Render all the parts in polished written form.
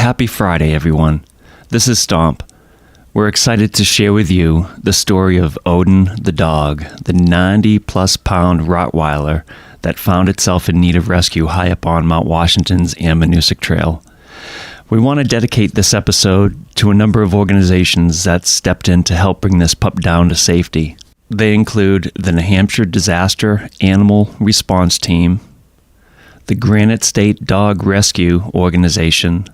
Happy Friday, everyone. This is Stomp. We're excited to share with you the story of Odin the dog, the 90-plus pound Rottweiler that found itself in need of rescue high up on Mount Washington's Amminusic Trail. We want to dedicate this episode to a number of organizations that stepped in to help bring this pup down to safety. They include the New Hampshire Disaster Animal Response Team, the Granite State Dog Rescue Organization,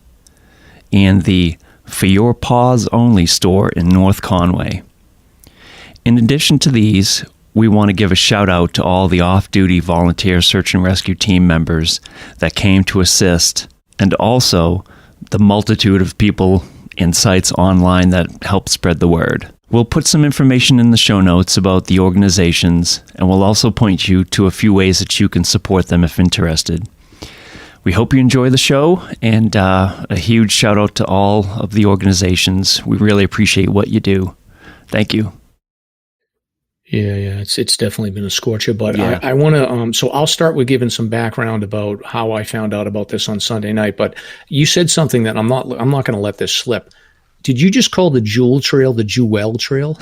and the For Your Paws Only store in North Conway. In addition to these, we want to give a shout out to all the off-duty volunteer search and rescue team members that came to assist, and also the multitude of people and sites online that helped spread the word. We'll put some information in the show notes about the organizations, and we'll also point you to a few ways that you can support them if interested. We hope you enjoy the show, and a huge shout out to all of the organizations. We really appreciate what you do. Thank you. Yeah, it's definitely been a scorcher, but Yeah. I want to, so I'll start with giving some background about how I found out about this on Sunday night, but you said something that I'm not going to let this slip. Did you just call the Jewel Trail the Jewel Trail?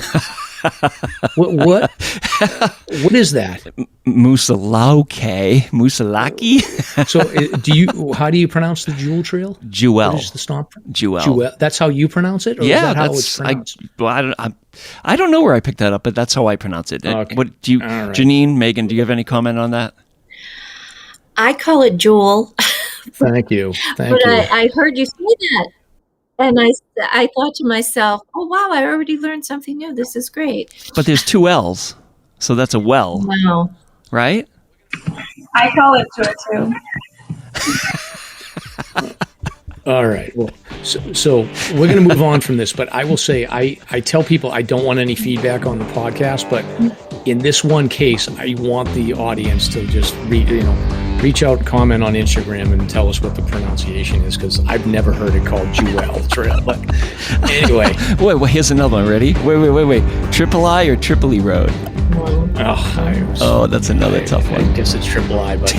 What is that? Musalaki. So how do you pronounce the Jewel Trail? Jewel. What is the stomp? Jewel. That's how you pronounce it? Or Yeah, is that how it's pronounced? I don't know where I picked that up, but that's how I pronounce it. Okay. What do you, All right. Jeannine, Megan? Do you have any comment on that? I call it Jewel, Thank you. but I heard you say that, and I thought to myself, "Oh wow, I already learned something new. This is great." But there's two L's, so that's a well, Wow. right? I call it too. All right. Well, so we're going to move on from this, but I will say I tell people I don't want any feedback on the podcast, but in this one case, I want the audience to just reach out, comment on Instagram, and tell us what the pronunciation is, because I've never heard it called Jewel Trail. But anyway, Wait, here's another one. Ready? Wait. Triple I or Tripoli Road? That's another tough one. I guess it's Triple I, but.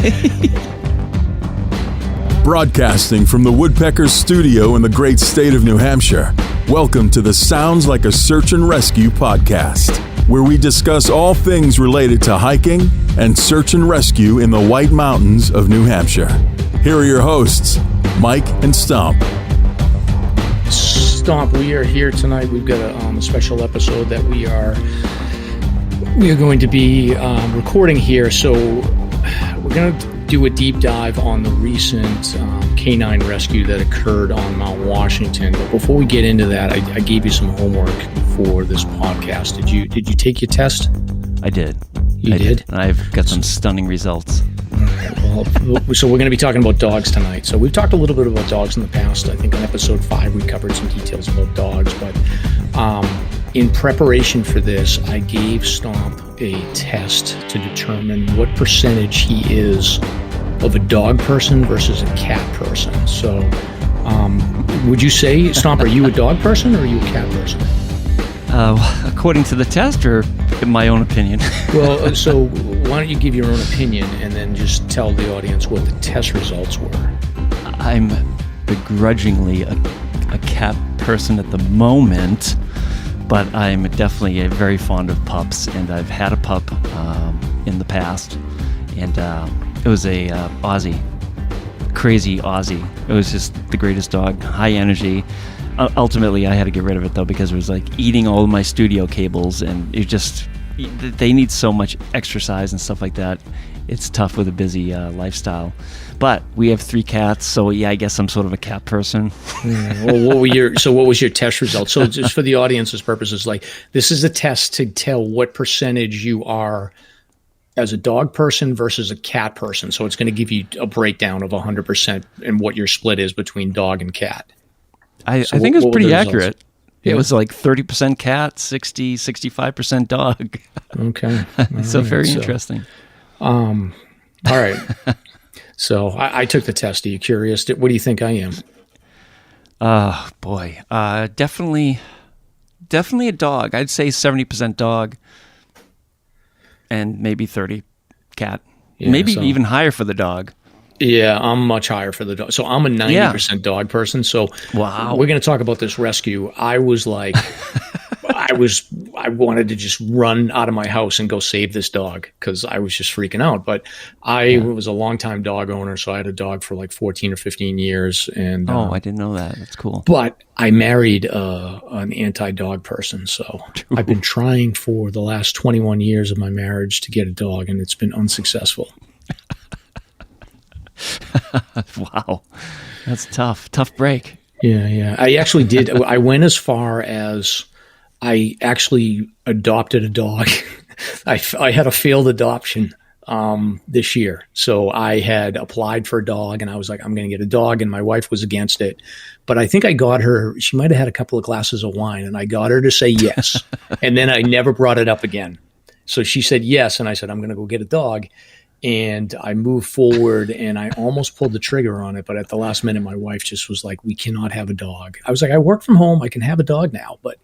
Broadcasting from the Woodpeckers studio in the great state of New Hampshire, welcome to the Sounds Like a Search and Rescue podcast, where we discuss all things related to hiking and search and rescue in the White Mountains of New Hampshire. Here are your hosts, Mike and Stomp. Stomp, we are here tonight. We've got a special episode that we are going to be recording here. So we're going to do a deep dive on the recent canine rescue that occurred on Mount Washington. But before we get into that, I gave you some homework for this podcast. Did you take your test? I did. You did? And I've got some stunning results. All right. Well, so we're going to be talking about dogs tonight. So we've talked a little bit about dogs in the past. I think on episode 5 we covered some details about dogs. But in preparation for this, I gave Stomp a test to determine what percentage he is of a dog person versus a cat person. So would you say, Stomp, are you a dog person or are you a cat person? According to the test, or in my own opinion? Well, so why don't you give your own opinion and then just tell the audience what the test results were? I'm begrudgingly a cat person at the moment, but I'm definitely very fond of pups, and I've had a pup in the past, and it was a Aussie, crazy Aussie. It was just the greatest dog, high energy. Ultimately, I had to get rid of it, though, because it was like eating all of my studio cables, and they need so much exercise and stuff like that. It's tough with a busy lifestyle. But we have 3 cats, so yeah, I guess I'm sort of a cat person. Well, what was your test result? So just for the audience's purposes, like, this is a test to tell what percentage you are as a dog person versus a cat person. So it's going to give you a breakdown of 100% and what your split is between dog and cat. I think it was pretty accurate. Yeah. It was like 30% cat, 65% dog. Okay. So very interesting. All right. So I took the test. Are you curious? What do you think I am? Boy. Definitely a dog. I'd say 70% dog and maybe 30 cat. Yeah, maybe so- even higher for the dog. Yeah, I'm much higher for the dog. So I'm a 90% dog person. So Wow. we're going to talk about this rescue. I was like, I wanted to just run out of my house and go save this dog because I was just freaking out. But I was a longtime dog owner, so I had a dog for like 14 or 15 years. And I didn't know that. That's cool. But I married an anti-dog person, so I've been trying for the last 21 years of my marriage to get a dog, and it's been unsuccessful. Wow. That's tough. Tough break. Yeah. I actually did. I went as far as I actually adopted a dog. I had a failed adoption this year. So I had applied for a dog, and I was like, I'm going to get a dog, and my wife was against it. But I think I got her, she might have had a couple of glasses of wine, and I got her to say yes. And then I never brought it up again. So she said yes, and I said, I'm going to go get a dog. And I moved forward, and I almost pulled the trigger on it. But at the last minute, my wife just was like, we cannot have a dog. I was like, I work from home. I can have a dog now. But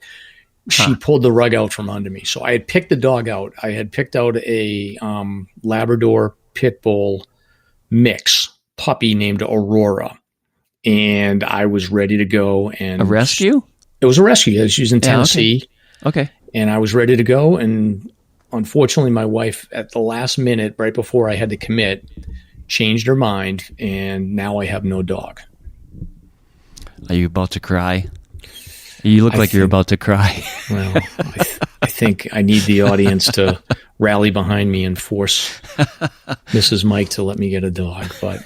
she pulled the rug out from under me. So I had picked the dog out. I had picked out a Labrador Pit Bull mix puppy named Aurora. And I was ready to go. And a rescue? It was a rescue. She was in Tennessee. Okay. And I was ready to go. And unfortunately, my wife, at the last minute, right before I had to commit, changed her mind. And now I have no dog. Are you about to cry? You look like you're about to cry. Well, I think I need the audience to rally behind me and force Mrs. Mike to let me get a dog. But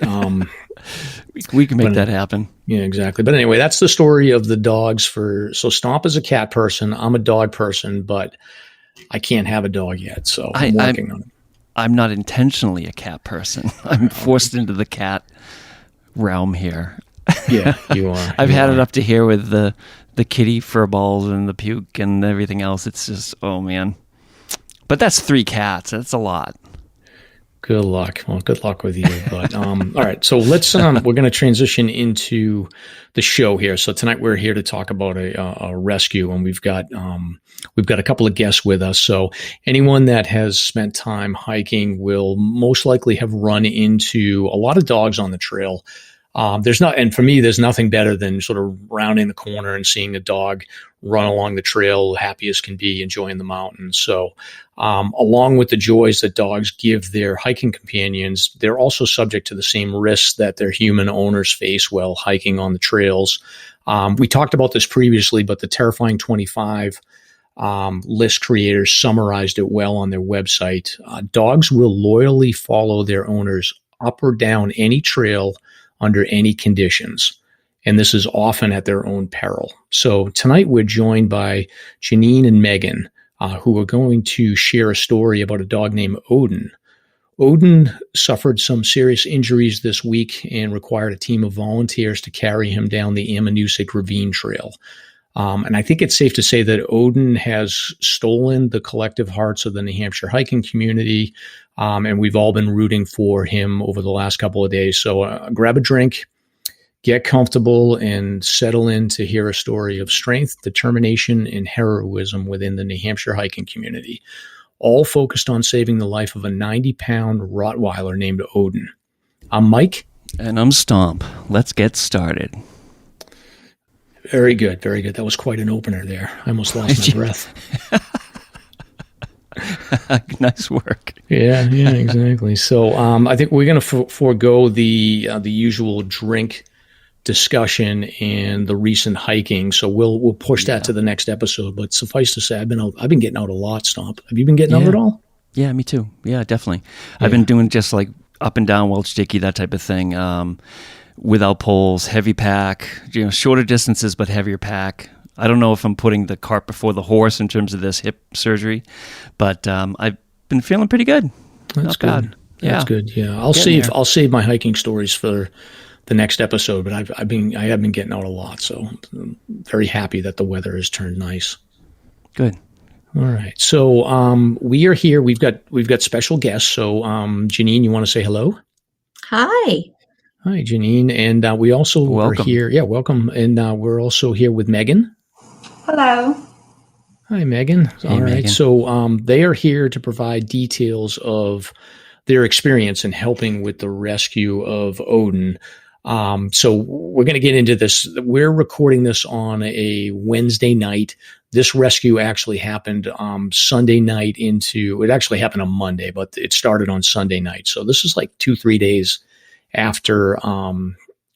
we can make that happen. Yeah, exactly. But anyway, that's the story of the dogs. So Stomp is a cat person. I'm a dog person, but I can't have a dog yet. So I'm working on it. I'm not intentionally a cat person. I'm forced into the cat realm here. Yeah, you are. I've had it up to here with the kitty fur balls and the puke and everything else. It's just, oh man. But that's 3 cats. That's a lot. Good luck. Well, good luck with you. But all right. So let's we're going to transition into the show here. So tonight we're here to talk about a rescue, and we've got a couple of guests with us. So anyone that has spent time hiking will most likely have run into a lot of dogs on the trail. And for me, there's nothing better than sort of rounding the corner and seeing a dog run along the trail, happy as can be, enjoying the mountains. So, along with the joys that dogs give their hiking companions, they're also subject to the same risks that their human owners face while hiking on the trails. We talked about this previously, but the Terrifying 25 list creators summarized it well on their website. Dogs will loyally follow their owners up or down any trail under any conditions. And this is often at their own peril. So tonight we're joined by Jeannine and Megan, who are going to share a story about a dog named Odin. Odin suffered some serious injuries this week and required a team of volunteers to carry him down the Amminusic Ravine trail. And I think it's safe to say that Odin has stolen the collective hearts of the New Hampshire hiking community, and we've all been rooting for him over the last couple of days. So grab a drink, get comfortable, and settle in to hear a story of strength, determination, and heroism within the New Hampshire hiking community, all focused on saving the life of a 90-pound Rottweiler named Odin. I'm Mike. And I'm Stomp. Let's get started. Very good, very good. That was quite an opener there. I almost lost my breath. Nice work. Yeah, exactly. So I think we're going to forego the usual drink discussion and the recent hiking. So we'll push that to the next episode. But suffice to say, I've been getting out a lot, Stomp. Have you been getting out at all? Yeah, me too. Yeah, definitely. Yeah. I've been doing just like up and down Welch Dickey, that type of thing. Without poles, heavy pack, shorter distances but heavier pack. I don't know if I'm putting the cart before the horse in terms of this hip surgery, but I've been feeling pretty good. That's good. Bad. Yeah. That's good. Yeah, I'll save my hiking stories for the next episode. But I have been getting out a lot, so I'm very happy that the weather has turned nice. Good. All right. So we are here. We've got special guests. So Jeannine, you want to say hello? Hi. Hi, Jeannine. And we also are here. Yeah, welcome. And we're also here with Megan. Hello. Hi, Megan. Hey, All right. Megan. So they are here to provide details of their experience in helping with the rescue of Odin. So we're going to get into this. We're recording this on a Wednesday night. This rescue actually happened Sunday night it actually happened on Monday, but it started on Sunday night. So this is like 2-3 days after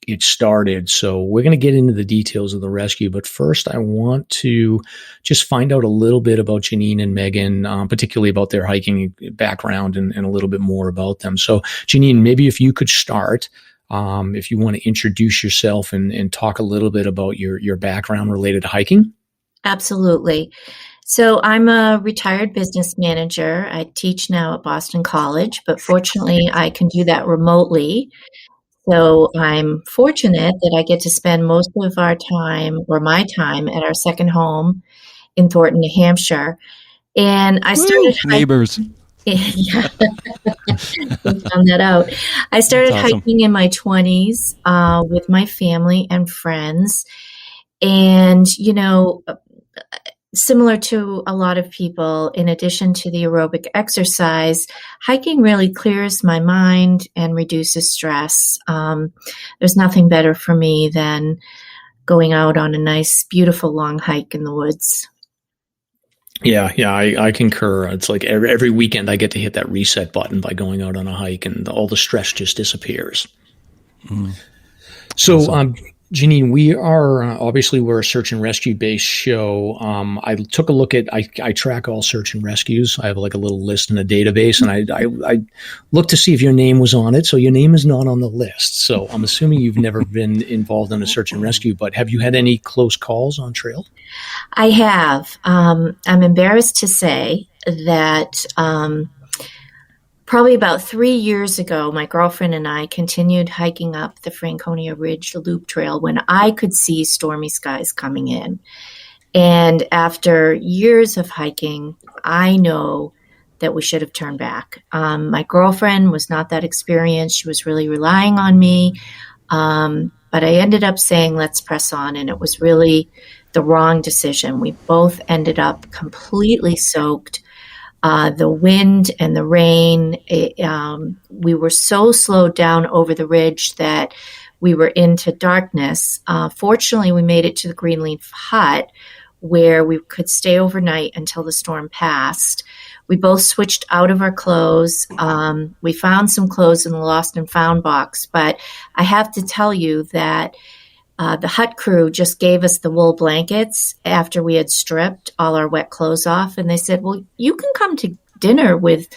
it started. So we're going to get into the details of the rescue. But first, I want to just find out a little bit about Jeannine and Megan, particularly about their hiking background and a little bit more about them. So Jeannine, maybe if you could start, if you want to introduce yourself and talk a little bit about your background related to hiking. Absolutely. So I'm a retired business manager. I teach now at Boston College, but fortunately I can do that remotely. So I'm fortunate that I get to spend most of our time, or my time, at our second home in Thornton, New Hampshire. And I started neighbors. Yeah, we found that out. I started hiking in my 20s with my family and friends. And, similar to a lot of people, in addition to the aerobic exercise, hiking really clears my mind and reduces stress. There's nothing better for me than going out on a nice, beautiful long hike in the woods. Yeah, I concur. It's like every weekend I get to hit that reset button by going out on a hike, and all the stress just disappears. So, awesome. Jeannine, we are obviously we're a search and rescue based show. I took a look at I track all search and rescues. I have like a little list in a database, and I looked to see if your name was on it. So your name is not on the list. So I'm assuming you've never been involved in a search and rescue. But have you had any close calls on trail? I have. I'm embarrassed to say that probably about 3 years ago, my girlfriend and I continued hiking up the Franconia Ridge Loop Trail when I could see stormy skies coming in. And after years of hiking, I know that we should have turned back. My girlfriend was not that experienced. She was really relying on me. But I ended up saying, let's press on. And it was really the wrong decision. We both ended up completely soaked. The wind and the rain, we were so slowed down over the ridge that we were into darkness. Fortunately, we made it to the Greenleaf Hut where we could stay overnight until the storm passed. We both switched out of our clothes. We found some clothes in the lost and found box, but I have to tell you that the hut crew just gave us the wool blankets after we had stripped all our wet clothes off. And they said, well, you can come to dinner with,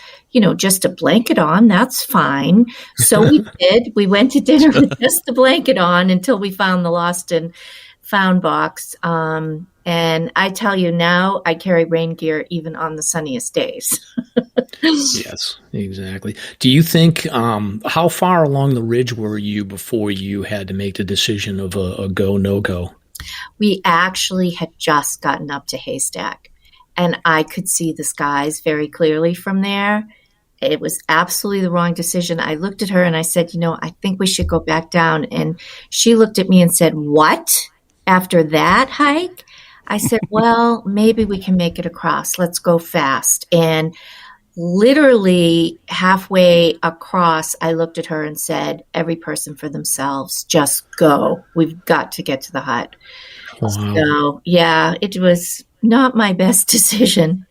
just a blanket on. That's fine. So we did. We went to dinner with just the blanket on until we found the lost and found box. And I tell you now, I carry rain gear even on the sunniest days. Yes, exactly. Do you think, how far along the ridge were you before you had to make the decision of a go, no go? We actually had just gotten up to Haystack, and I could see the skies very clearly from there. It was absolutely the wrong decision. I looked at her and I said, I think we should go back down. And she looked at me and said, what? After that hike? I said, well, maybe we can make it across. Let's go fast. And literally halfway across, I looked at her and said, every person for themselves, just go. We've got to get to the hut. Wow. So, yeah, it was not my best decision.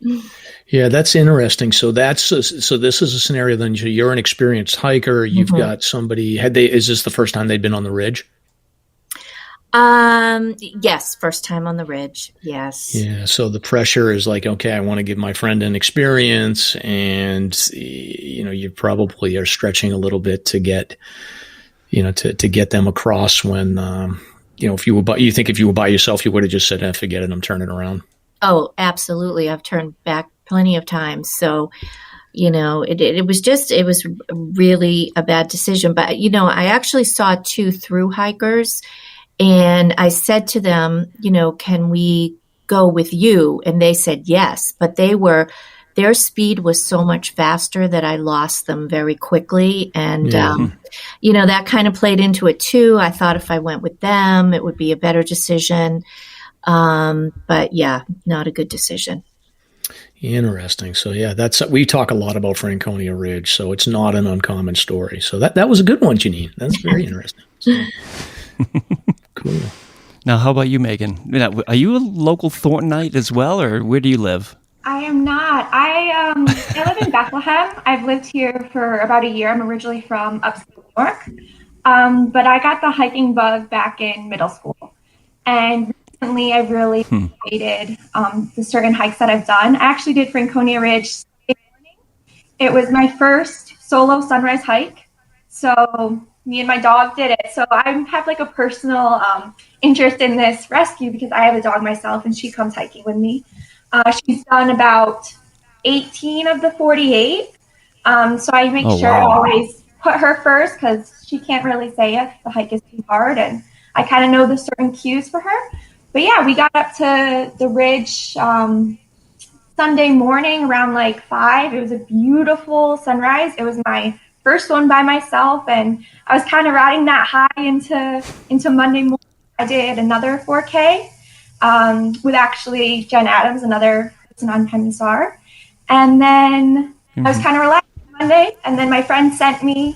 Yeah, that's interesting. So this is a scenario then you're an experienced hiker. You've got somebody, is this the first time they'd been on the ridge? Yes, first time on the ridge. Yes. Yeah. So the pressure is like, okay, I want to give my friend an experience, and you probably are stretching a little bit to get, to get them across when, if you were by yourself, you would have just said, forget it, I'm turning around. Oh, absolutely. I've turned back plenty of times. So, it was really a bad decision, but, I actually saw 2 through hikers. And I said to them, can we go with you? And they said yes, but their speed was so much faster that I lost them very quickly. And, that kind of played into it too. I thought if I went with them, it would be a better decision. But yeah, not a good decision. Interesting. So yeah, we talk a lot about Franconia Ridge, so it's not an uncommon story. So that was a good one, Jeannine. That's very interesting. So, cool. Now, how about you, Megan? Are you a local Thorntonite as well, or where do you live? I am not. I live in Bethlehem. I've lived here for about a year. I'm originally from upstate New York, but I got the hiking bug back in middle school, and recently I've really appreciated the certain hikes that I've done. I actually did Franconia Ridge Sunday morning. It was my first solo sunrise hike, so me and my dog did it. So I have like a personal interest in this rescue because I have a dog myself, and she comes hiking with me. She's done about 18 of the 48. So I make sure I always put her first because she can't really say if the hike is too hard, and I kind of know the certain cues for her. But yeah, we got up to the ridge Sunday morning around like 5. It was a beautiful sunrise. It was my first one by myself, and I was kind of riding that high into Monday morning. I did another 4K with actually Jen Adams, another person on SAR. And then I was kind of relaxed Monday, and then my friend sent me,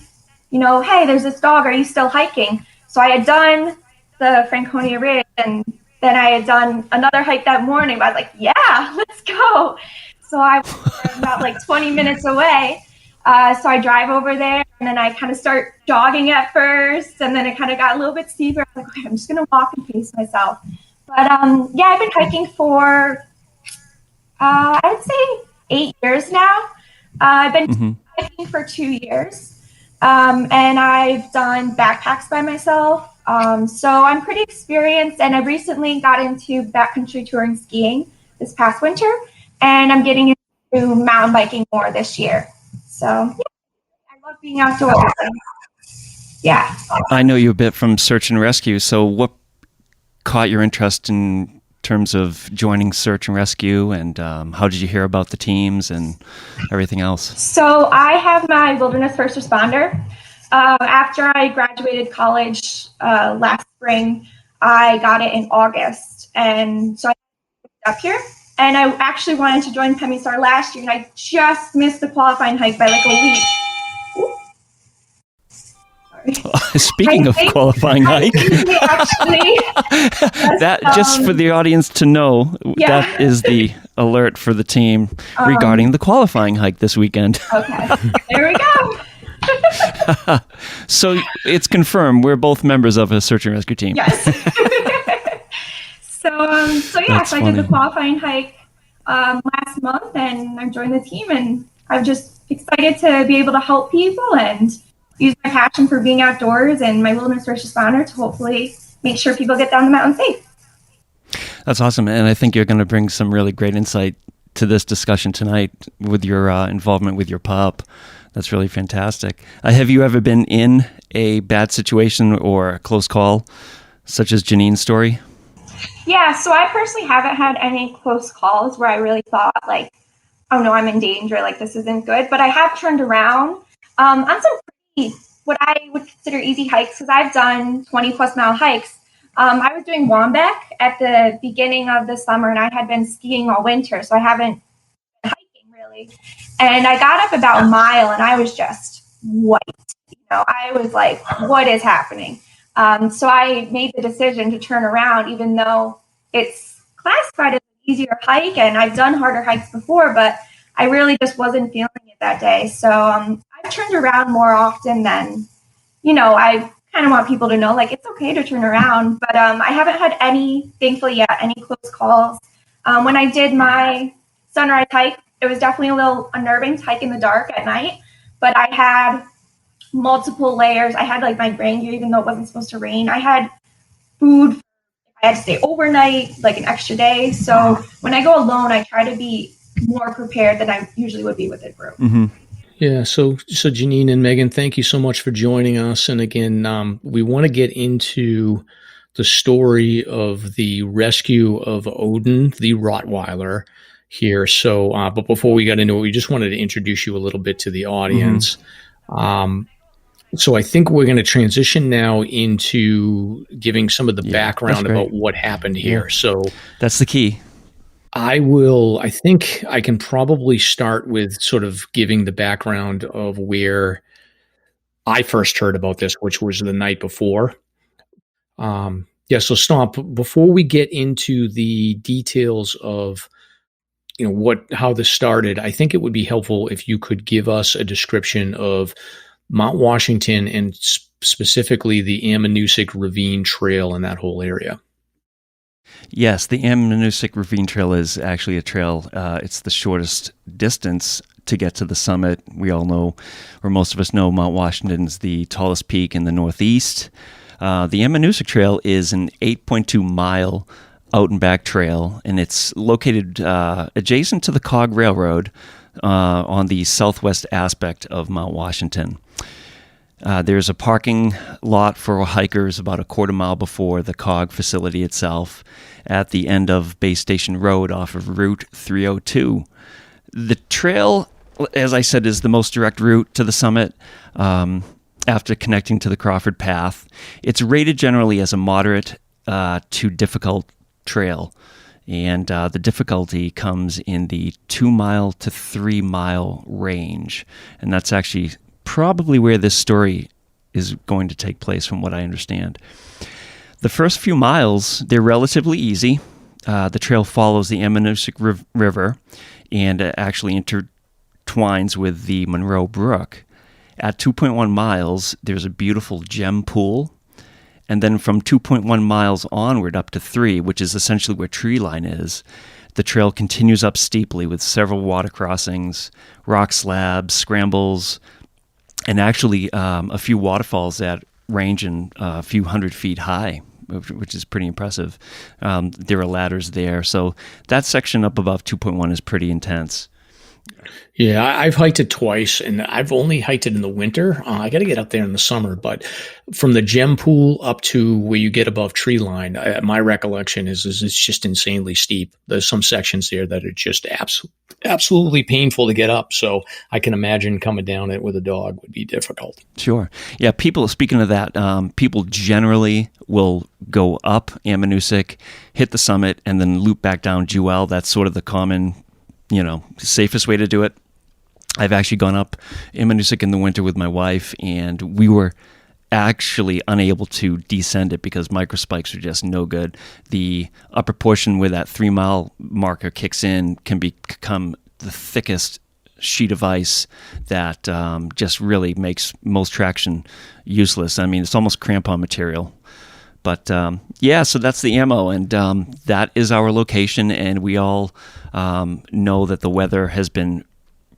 hey, there's this dog. Are you still hiking? So I had done the Franconia Ridge, and then I had done another hike that morning. I was like, yeah, let's go. So I was about like 20 minutes away. So I drive over there, and then I kind of start jogging at first, and then it kind of got a little bit steeper. I was like, okay, I'm just going to walk and pace myself. But yeah, I've been hiking for, I would say 8 years now. I've been hiking for 2 years, and I've done backpacks by myself. So I'm pretty experienced, and I recently got into backcountry touring skiing this past winter, and I'm getting into mountain biking more this year. So yeah, I love being outdoors. Yeah. I know you a bit from search and rescue. So what caught your interest in terms of joining search and rescue, and how did you hear about the teams and everything else? So I have my wilderness first responder. After I graduated college last spring, I got it in August. And so I moved up here. And I actually wanted to join SAR last year, and I just missed the qualifying hike by like a week. Speaking of qualifying hike, that just for the audience to know, that is the alert for the team regarding the qualifying hike this weekend. Okay, there we go. So it's confirmed we're both members of a search and rescue team. Yes. So I did the qualifying hike last month, and I joined the team, and I'm just excited to be able to help people and use my passion for being outdoors and my wilderness first responder to hopefully make sure people get down the mountain safe. That's awesome, and I think you're going to bring some really great insight to this discussion tonight with your involvement with your pup. That's really fantastic. Have you ever been in a bad situation or a close call, such as Jeannine's story? Yeah, so I personally haven't had any close calls where I really thought like, oh no, I'm in danger, like this isn't good. But I have turned around on some pretty, what I would consider easy hikes, because I've done 20 plus mile hikes. I was doing Wombeck at the beginning of the summer, and I had been skiing all winter, so I haven't been hiking really. And I got up about a mile, and I was just white. I was like, what is happening? So I made the decision to turn around, even though it's classified as an easier hike, and I've done harder hikes before, but I really just wasn't feeling it that day. So I've turned around more often than, I kind of want people to know, like, it's okay to turn around. But I haven't had thankfully yet, any close calls. When I did my sunrise hike, it was definitely a little unnerving to hike in the dark at night, but I had multiple layers. I had like my rain gear, even though it wasn't supposed to rain. I had food. I had to stay overnight, like an extra day. So when I go alone, I try to be more prepared than I usually would be with a group. Mm-hmm. Yeah. So Jeannine and Megan, thank you so much for joining us. And again, we want to get into the story of the rescue of Odin the Rottweiler here. So, but before we got into it, we just wanted to introduce you a little bit to the audience. Mm-hmm. So I think we're going to transition now into giving some of the background about what happened here. So that's the key. I think I can probably start with sort of giving the background of where I first heard about this, which was the night before. So Stomp, before we get into the details of how this started, I think it would be helpful if you could give us a description of Mount Washington and specifically the Amminusic Ravine Trail in that whole area. Yes, the Amminusic Ravine Trail is actually a trail. It's the shortest distance to get to the summit. We all know, or most of us know, Mount Washington's the tallest peak in the Northeast. The Amminusic Trail is an 8.2 mile out and back trail, and it's located adjacent to the Cog Railroad on the southwest aspect of Mount Washington. There's a parking lot for hikers about a quarter mile before the Cog facility itself at the end of Base Station Road off of Route 302. The trail, as I said, is the most direct route to the summit after connecting to the Crawford Path. It's rated generally as a moderate to difficult trail, and the difficulty comes in the 2 mile to 3 mile range, and that's actually probably where this story is going to take place from what I understand. The first few miles, they're relatively easy. The trail follows the Amminusic River and actually intertwines with the Monroe Brook. At 2.1 miles, there's a beautiful gem pool. And then from 2.1 miles onward up to 3, which is essentially where tree line is, the trail continues up steeply with several water crossings, rock slabs, scrambles, and actually a few waterfalls that range in a few hundred feet high, which is pretty impressive. There are ladders there. So that section up above 2.1 is pretty intense. Yeah, I've hiked it twice, and I've only hiked it in the winter. I got to get up there in the summer, but from the gem pool up to where you get above tree line, my recollection is it's just insanely steep. There's some sections there that are just absolutely painful to get up. So I can imagine coming down it with a dog would be difficult. Sure. Yeah, speaking of that, people generally will go up Amminusic, hit the summit, and then loop back down Jewel. That's sort of the common, safest way to do it. I've actually gone up Amminusic in the winter with my wife, and we were actually unable to descend it because microspikes are just no good. The upper portion where that 3 mile marker kicks in can become the thickest sheet of ice that just really makes most traction useless. I mean, it's almost crampon material. But so that's the ammo, and that is our location, and we all know that the weather has been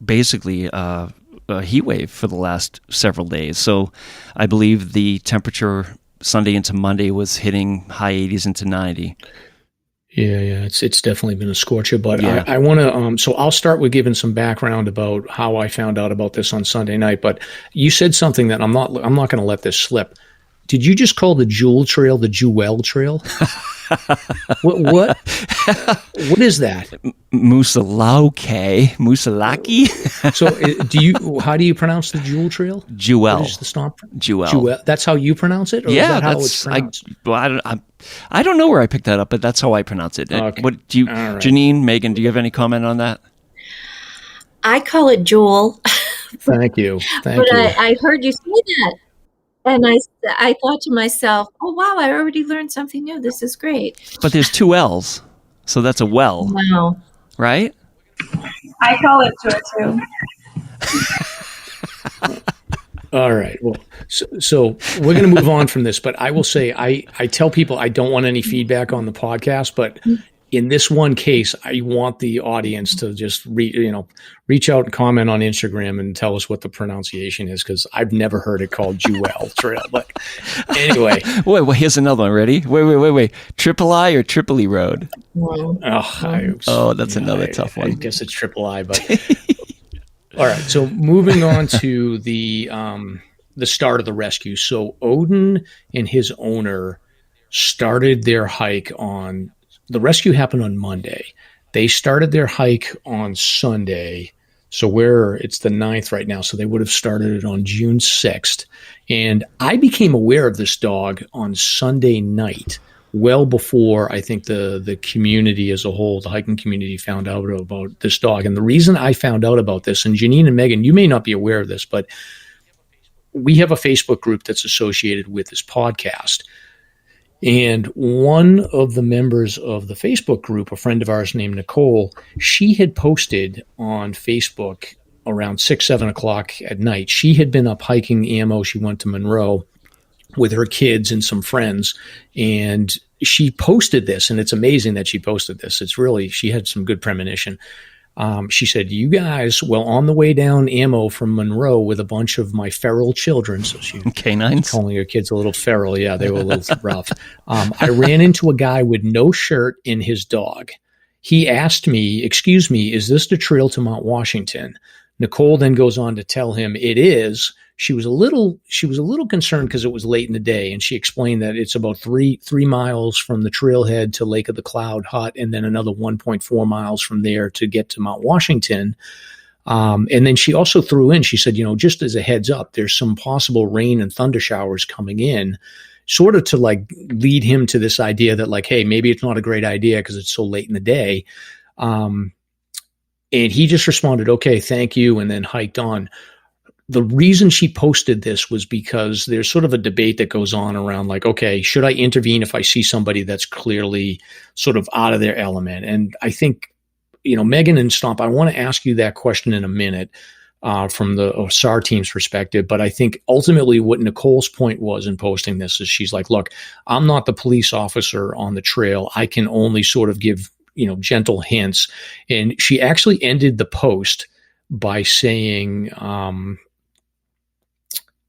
basically a heat wave for the last several days. So I believe the temperature Sunday into Monday was hitting high 80s into 90. Yeah, it's definitely been a scorcher. But yeah. I want to. So I'll start with giving some background about how I found out about this on Sunday night. But you said something that I'm not going to let this slip. Did you just call the Jewel Trail the Jewel Trail? What is that? Musalaki. So how do you pronounce the Jewel Trail? Jewel. What is the stomp? Jewel. That's how you pronounce it? Or yeah, is that how it's pronounced? I don't know where I picked that up, but that's how I pronounce it. Okay. What do you, right. Jeannine, Megan? Do you have any comment on that? I call it Jewel. Thank you. But I heard you say that. And I thought to myself, oh, wow, I already learned something new. This is great. But there's 2 L's, so that's a well. Wow. Right? I call it Jewel too. All right. Well, so we're going to move on from this, but I will say I tell people I don't want any feedback on the podcast, but in this one case, I want the audience to just reach out and comment on Instagram and tell us what the pronunciation is, because I've never heard it called Jewel Trail. But anyway, wait, here's another one. Ready? Wait. Triple I or Tripoli Road? That's another tough one. I guess it's Triple I, but all right. So moving on to the start of the rescue. So Odin and his owner started their hike on. The rescue happened on Monday. They started their hike on Sunday. So it's the 9th right now. So they would have started it on June 6th. And I became aware of this dog on Sunday night well before I think the community as a whole, the hiking community, found out about this dog. And the reason I found out about this, and Jeannine and Megan, you may not be aware of this, but we have a Facebook group that's associated with this podcast. And one of the members of the Facebook group, a friend of ours named Nicole, she had posted on Facebook around 6, 7 o'clock at night. She had been up hiking ammo. She went to Monroe with her kids and some friends, and she posted this, and it's amazing that she posted this. It's really, she had some good premonition. She said, you guys, well, on the way down ammo from Monroe with a bunch of my feral children, so she canines, calling her kids a little feral. Yeah, they were a little rough. I ran into a guy with no shirt and his dog. He asked me, excuse me, is this the trail to Mount Washington? Nicole then goes on to tell him it is. She was a little concerned because it was late in the day, and she explained that it's about three miles from the trailhead to Lake of the Cloud Hut, and then another 1.4 miles from there to get to Mount Washington. And then she also threw in, she said, just as a heads up, there's some possible rain and thunder showers coming in, sort of to like lead him to this idea that like, hey, maybe it's not a great idea because it's so late in the day. And he just responded, okay, thank you, and then hiked on. The reason she posted this was because there's sort of a debate that goes on around like, okay, should I intervene if I see somebody that's clearly sort of out of their element? And I think, Megan and Stomp, I want to ask you that question in a minute from the SAR team's perspective. But I think ultimately what Nicole's point was in posting this is she's like, look, I'm not the police officer on the trail. I can only sort of give, gentle hints. And she actually ended the post by saying,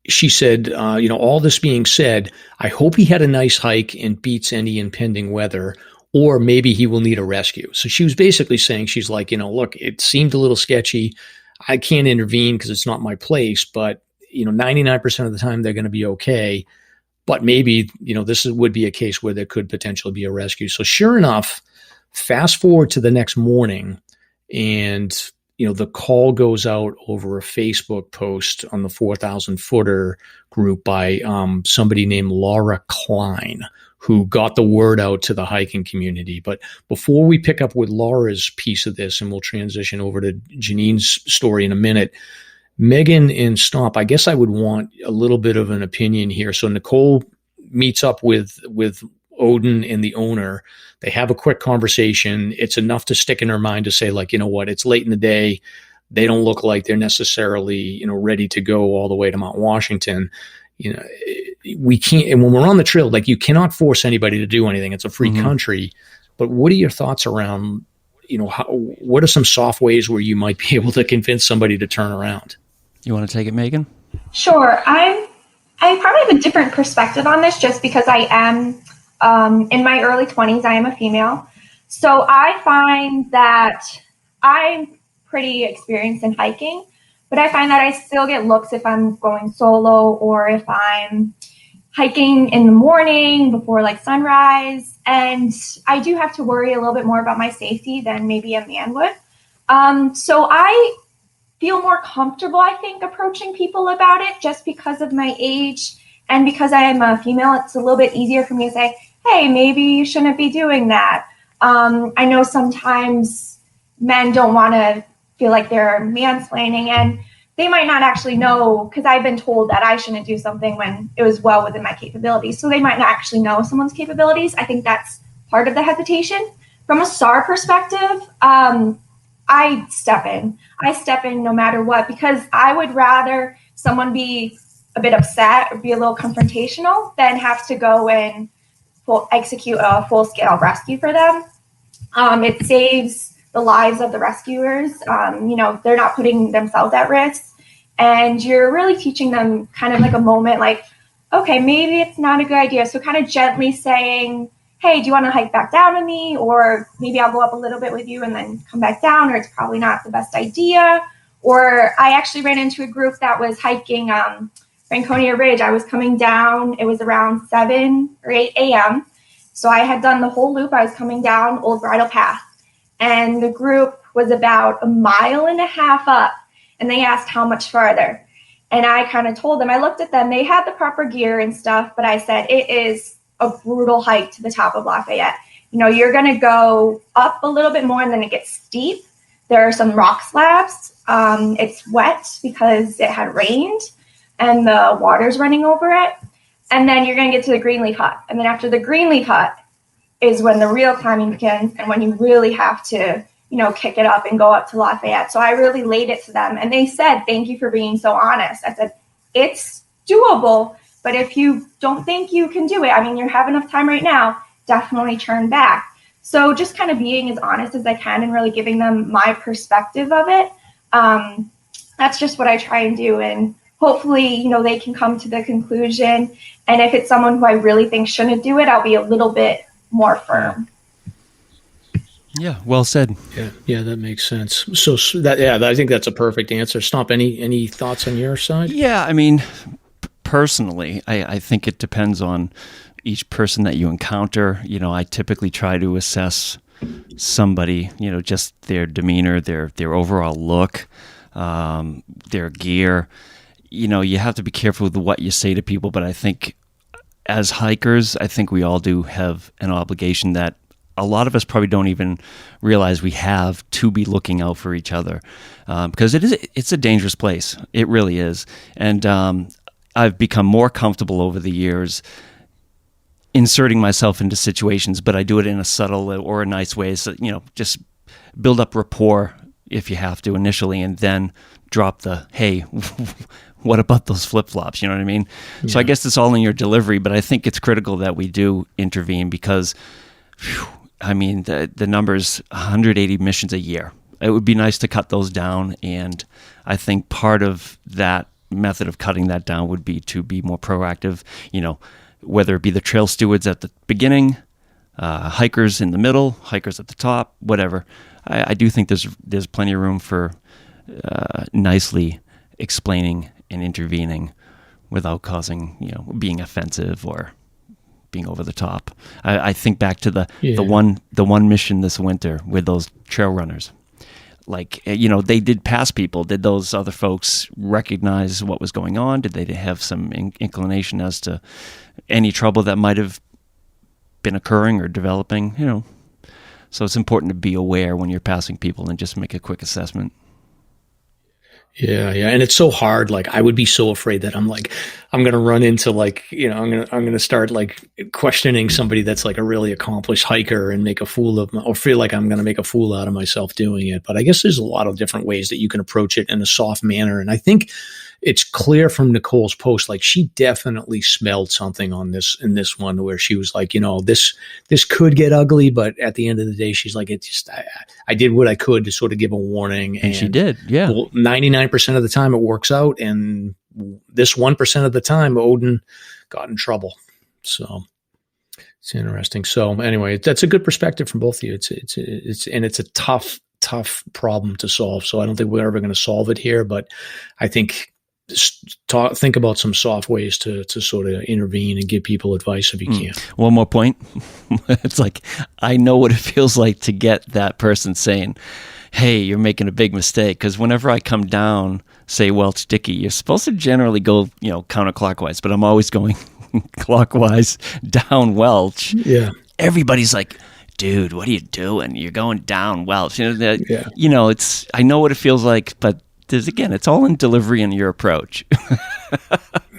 she said, all this being said, I hope he had a nice hike and beats any impending weather, or maybe he will need a rescue. So she was basically saying, she's like, look, it seemed a little sketchy. I can't intervene because it's not my place, but 99% of the time they're going to be okay. But maybe, this would be a case where there could potentially be a rescue. So sure enough, fast forward to the next morning, and the call goes out over a Facebook post on the 4,000 footer group by somebody named Laura Klein, who got the word out to the hiking community. But before we pick up with Laura's piece of this, and we'll transition over to Jeannine's story in a minute, Megan and Stomp, I guess I would want a little bit of an opinion here. So Nicole meets up with Odin and the owner. They have a quick conversation. It's enough to stick in her mind to say, like, what, it's late in the day. They don't look like they're necessarily, ready to go all the way to Mount Washington. We can't, and when we're on the trail, like, you cannot force anybody to do anything. It's a free country. But what are your thoughts around, what are some soft ways where you might be able to convince somebody to turn around? You want to take it, Megan? Sure. I probably have a different perspective on this just because I am in my early 20s. I am a female. So I find that I'm pretty experienced in hiking, but I find that I still get looks if I'm going solo or if I'm hiking in the morning before like sunrise. And I do have to worry a little bit more about my safety than maybe a man would. So I feel more comfortable, I think, approaching people about it just because of my age and because I am a female. It's a little bit easier for me to say, hey, maybe you shouldn't be doing that. I know sometimes men don't want to feel like they're mansplaining, and they might not actually know, because I've been told that I shouldn't do something when it was well within my capabilities. So they might not actually know someone's capabilities. I think that's part of the hesitation. From a SAR perspective, I step in. I step in no matter what, because I would rather someone be a bit upset or be a little confrontational than have to go and execute a full-scale rescue for them. It saves the lives of the rescuers. They're not putting themselves at risk. And you're really teaching them kind of like a moment like, okay, maybe it's not a good idea. So kind of gently saying, hey, do you want to hike back down with me? Or maybe I'll go up a little bit with you and then come back down, or it's probably not the best idea. Or I actually ran into a group that was hiking Franconia Ridge. I was coming down. It was around 7 or 8 a.m. So I had done the whole loop. I was coming down Old Bridle Path. And the group was about 1.5 miles up. And they asked how much farther. And I kind of told them, I looked at them. They had the proper gear and stuff. But I said, it is a brutal hike to the top of Lafayette. You know, you're going to go up a little bit more and then it gets steep. There are some rock slabs. It's wet because it had rained and the water's running over it. And then you're going to get to the Greenleaf Hut. And then after the Greenleaf Hut is when the real climbing begins and when you really have to, you know, kick it up and go up to Lafayette. So I really laid it to them. And they said, thank you for being so honest. I said, it's doable, but if you don't think you can do it, I mean, you have enough time right now, definitely turn back. So just kind of being as honest as I can and really giving them my perspective of it. That's just what I try and do. And hopefully, you know, they can come to the conclusion. And if it's someone who I really think shouldn't do it, I'll be a little bit more firm. Yeah, well said. Yeah, that makes sense. So I think that's a perfect answer. Stomp, any thoughts on your side? Yeah, I mean, personally, I think it depends on each person that you encounter. You know, I typically try to assess somebody, you know, just their demeanor, their overall look, their gear. You know, you have to be careful with what you say to people, but I think as hikers, I think we all do have an obligation that a lot of us probably don't even realize we have to be looking out for each other, because it's a dangerous place. It really is. And I've become more comfortable over the years inserting myself into situations, but I do it in a subtle or a nice way. So, you know, just build up rapport if you have to initially, and then drop the, hey, what about those flip-flops? You know what I mean? Yeah. So I guess it's all in your delivery, but I think it's critical that we do intervene because, I mean, the number's 180 missions a year. It would be nice to cut those down, and I think part of that method of cutting that down would be to be more proactive, you know, whether it be the trail stewards at the beginning, hikers in the middle, hikers at the top, whatever. I do think there's plenty of room for nicely explaining and intervening without causing, you know, being offensive or being over the top. I think back to the one mission this winter with those trail runners. Like, you know, they did pass people. Did those other folks recognize what was going on? Did they have some inclination as to any trouble that might have been occurring or developing? You know, so it's important to be aware when you're passing people and just make a quick assessment. Yeah. And it's so hard. Like, I would be so afraid that I'm going to run into, like, you know, I'm going to start like questioning somebody that's like a really accomplished hiker and make a fool of or feel like I'm going to make a fool out of myself doing it. But I guess there's a lot of different ways that you can approach it in a soft manner. And I think it's clear from Nicole's post, like she definitely smelled something in this one where she was like, you know, this could get ugly, but at the end of the day, she's like, I did what I could to sort of give a warning. And she did. Yeah. 99% of the time it works out. And this 1% of the time, Odin got in trouble. So it's interesting. So anyway, that's a good perspective from both of you. It's a tough problem to solve. So I don't think we're ever going to solve it here, but I think think about some soft ways to sort of intervene and give people advice if you can. One more point. It's like, I know what it feels like to get that person saying, hey, you're making a big mistake. Because whenever I come down, say Welch Dickey, you're supposed to generally go, you know, counterclockwise, but I'm always going clockwise down Welch. Yeah. Everybody's like, dude, what are you doing? You're going down Welch. You know, you know, I know what it feels like, but again, it's all in delivery and your approach.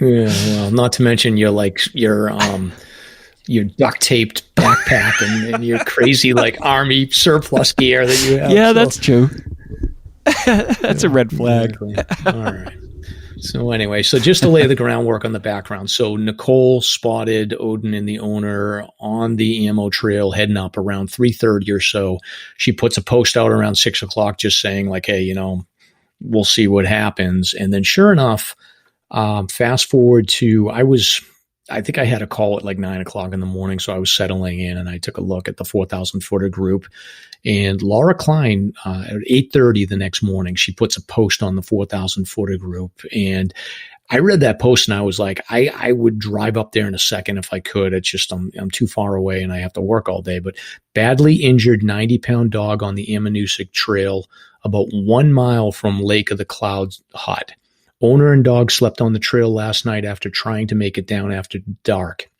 Yeah, well, not to mention your duct taped backpack and your crazy like army surplus gear that you have. Yeah, that's true. That's a red flag. Exactly. All right. So anyway, just to lay the groundwork on the background. So Nicole spotted Odin and the owner on the ammo trail heading up around 3:30 or so. She puts a post out around 6 o'clock just saying like, hey, you know, we'll see what happens. And then sure enough, fast forward to, I think I had a call at like 9 o'clock in the morning. So I was settling in and I took a look at the 4,000 footer group, and Laura Klein, at 8:30 the next morning, she puts a post on the 4,000 footer group. And I read that post and I was like, I would drive up there in a second if I could. It's just, I'm too far away and I have to work all day, but badly injured 90-pound dog on the Amminusic trail about 1 mile from Lake of the Clouds hut. Owner and dog slept on the trail last night after trying to make it down after dark.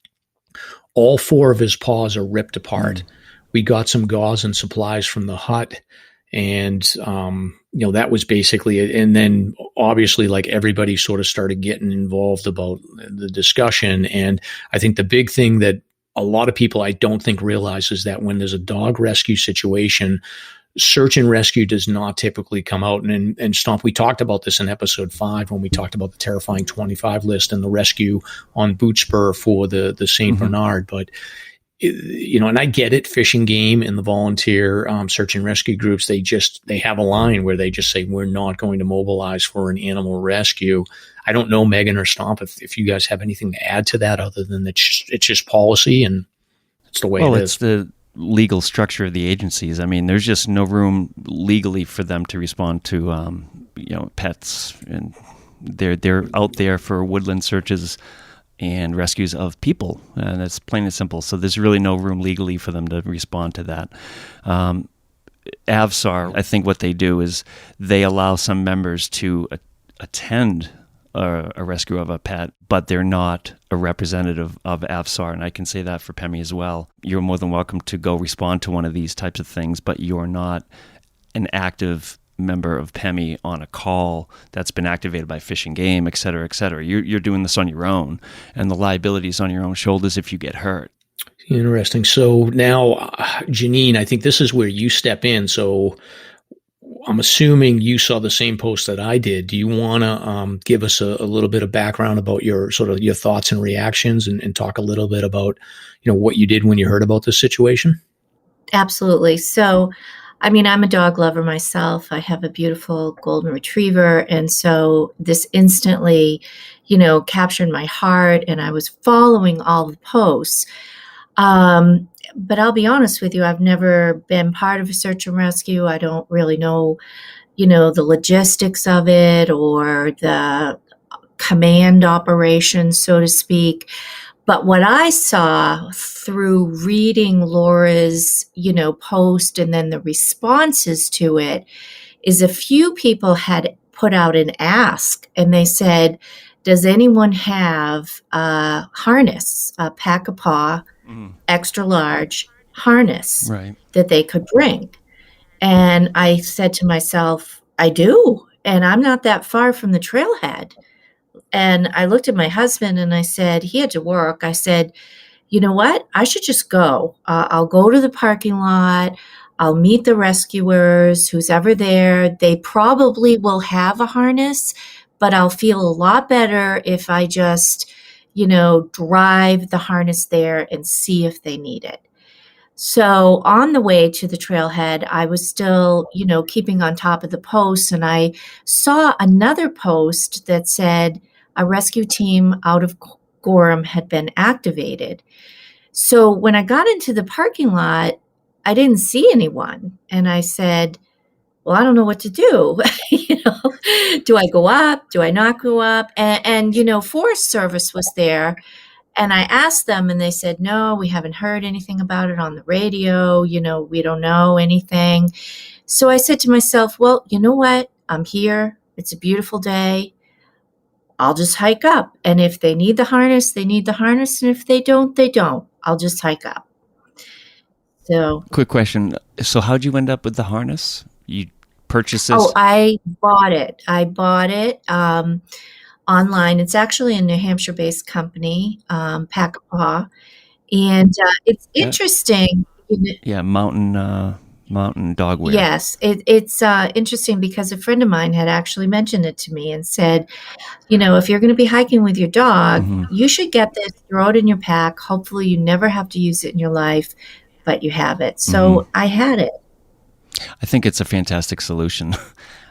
All 4 of his paws are ripped apart. We got some gauze and supplies from the hut. And, that was basically it. And then obviously, like, everybody sort of started getting involved about the discussion. And I think the big thing that a lot of people I don't think realize is that when there's a dog rescue situation, search and rescue does not typically come out. And Stomp, we talked about this in episode 5 when we talked about the terrifying 25 list and the rescue on Boot Spur for the St. Bernard. But and I get it, Fish and Game and the volunteer search and rescue groups, they have a line where they just say, we're not going to mobilize for an animal rescue. I don't know, Megan or Stomp, if you guys have anything to add to that other than it's just policy and it's the way it is. Well, it's the legal structure of the agencies. I mean, there's just no room legally for them to respond to, pets, and they're out there for woodland searches and rescues of people, and it's plain and simple. So there's really no room legally for them to respond to that. AVSAR, I think what they do is they allow some members to attend a rescue of a pet, but they're not a representative of AVSAR, and I can say that for PEMI as well. You're more than welcome to go respond to one of these types of things, but you're not an active member of PEMI on a call that's been activated by Fish and Game, et cetera, et cetera. You're doing this on your own, and the liability is on your own shoulders if you get hurt. Interesting. So now, Jeannine, I think this is where you step in. So I'm assuming you saw the same post that I did. Do you want to give us a little bit of background about your thoughts and reactions and talk a little bit about, what you did when you heard about this situation? Absolutely. So, I mean, I'm a dog lover myself. I have a beautiful golden retriever. And so this instantly, captured my heart, and I was following all the posts. But I'll be honest with you, I've never been part of a search and rescue. I don't really know, the logistics of it or the command operation, so to speak. But what I saw through reading Laura's, post and then the responses to it is a few people had put out an ask, and they said, does anyone have a harness, a pack-a-paw, extra large harness that they could bring? And I said to myself, I do, and I'm not that far from the trailhead. And I looked at my husband and I said, he had to work. I said, you know what? I should just go. I'll go to the parking lot. I'll meet the rescuers, who's ever there. They probably will have a harness, but I'll feel a lot better if I just, drive the harness there and see if they need it. So on the way to the trailhead, I was still, keeping on top of the posts, and I saw another post that said a rescue team out of Gorham had been activated. So when I got into the parking lot, I didn't see anyone. And I said, well, I don't know what to do. Do I go up? Do I not go up? And Forest Service was there. And I asked them, and they said, no, we haven't heard anything about it on the radio. We don't know anything. So I said to myself, well, you know what? I'm here. It's a beautiful day. I'll just hike up. And if they need the harness, they need the harness. And if they don't, they don't. I'll just hike up. So, quick question. So how'd you end up with the harness? You purchased this? Oh, I bought it. Online. It's actually a New Hampshire-based company, Pack-a-Paw, and it's interesting. Yeah, mountain dog wear. Yes, it's interesting because a friend of mine had actually mentioned it to me and said, if you're going to be hiking with your dog, you should get this, throw it in your pack. Hopefully, you never have to use it in your life, but you have it. So I had it. I think it's a fantastic solution.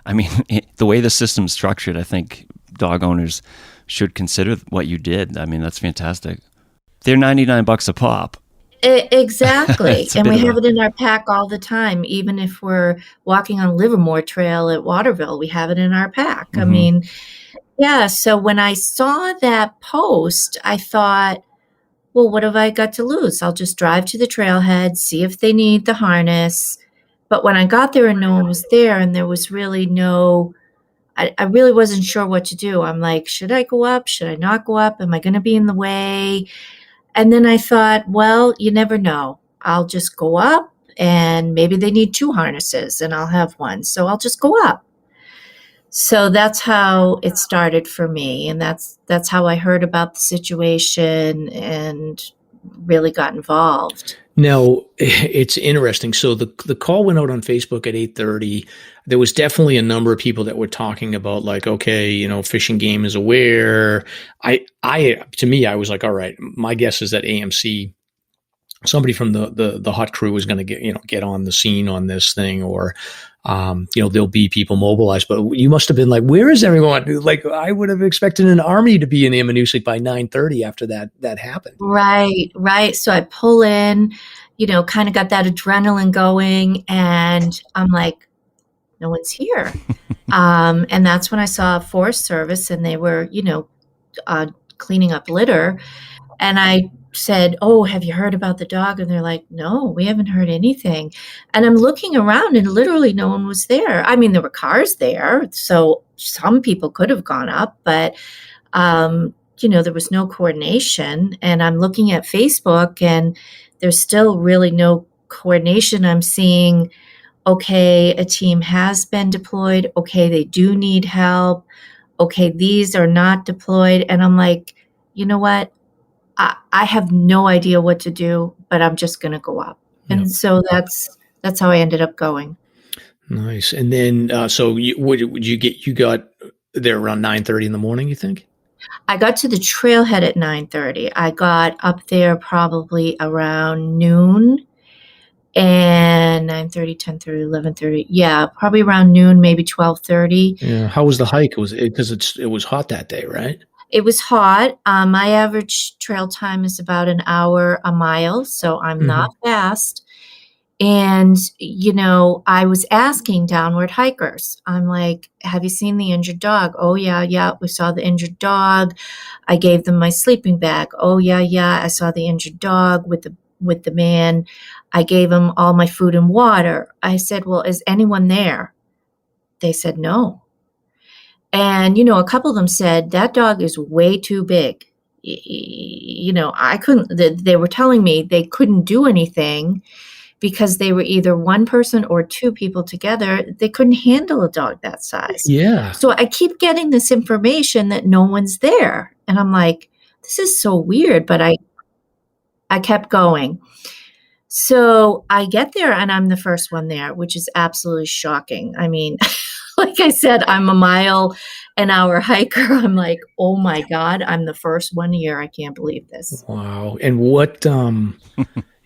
I mean, the way the system's structured, I think dog owners should consider what you did. I mean, that's fantastic. They're $99 a pop. Exactly. And we have it in our pack all the time. Even if we're walking on Livermore Trail at Waterville, we have it in our pack. I mean, yeah. So when I saw that post, I thought, well, what have I got to lose? I'll just drive to the trailhead, see if they need the harness. But when I got there and no one was there, and there was really I really wasn't sure what to do. I'm like, should I go up? Should I not go up? Am I going to be in the way? And then I thought, well, you never know. I'll just go up, and maybe they need 2 harnesses and I'll have one. So I'll just go up. So that's how it started for me. And that's how I heard about the situation and really got involved. Now, it's interesting. So the call went out on Facebook at 8:30. There was definitely a number of people that were talking about like, okay, you know, Fish and Game is aware. To me, I was like, all right, my guess is that AMC, somebody from the hot crew is going to get on the scene on this thing, or, there'll be people mobilized. But you must have been like, where is everyone? Like, I would have expected an army to be in Amminusic by 9:30 after that happened. Right. So I pull in, kind of got that adrenaline going, and I'm like, no one's here. And that's when I saw Forest Service, and they were, cleaning up litter. And I said, oh, have you heard about the dog? And they're like, no, we haven't heard anything. And I'm looking around, and literally no one was there. I mean, there were cars there, so some people could have gone up, but, there was no coordination. And I'm looking at Facebook, and there's still really no coordination. I'm seeing, okay, a team has been deployed. Okay, they do need help. Okay, these are not deployed. And I'm like, you know what? I have no idea what to do, but I'm just going to go up. And Yep. so that's how I ended up going. Nice. And then, so you got there around 9:30 in the morning, you think? I got to the trailhead at 9:30. I got up there probably around noon, and 9:30, 10:30, 11:30. Yeah, probably around noon, maybe 12:30. Yeah. How was the hike? Was it because it was hot that day, right? It was hot. My average trail time is about an hour a mile, so I'm not fast. And, I was asking downward hikers. I'm like, have you seen the injured dog? Oh, yeah, we saw the injured dog. I gave them my sleeping bag. Oh, yeah, I saw the injured dog with the man. I gave him all my food and water. I said, well, is anyone there? They said no. And, a couple of them said, that dog is way too big. I couldn't, they were telling me they couldn't do anything because they were either one person or 2 people together. They couldn't handle a dog that size. Yeah. So I keep getting this information that no one's there. And I'm like, this is so weird, but I kept going. So I get there, and I'm the first one there, which is absolutely shocking. I mean, like I said, I'm a mile an hour hiker. I'm like, oh my God, I'm the first one here. I can't believe this. Wow. And what,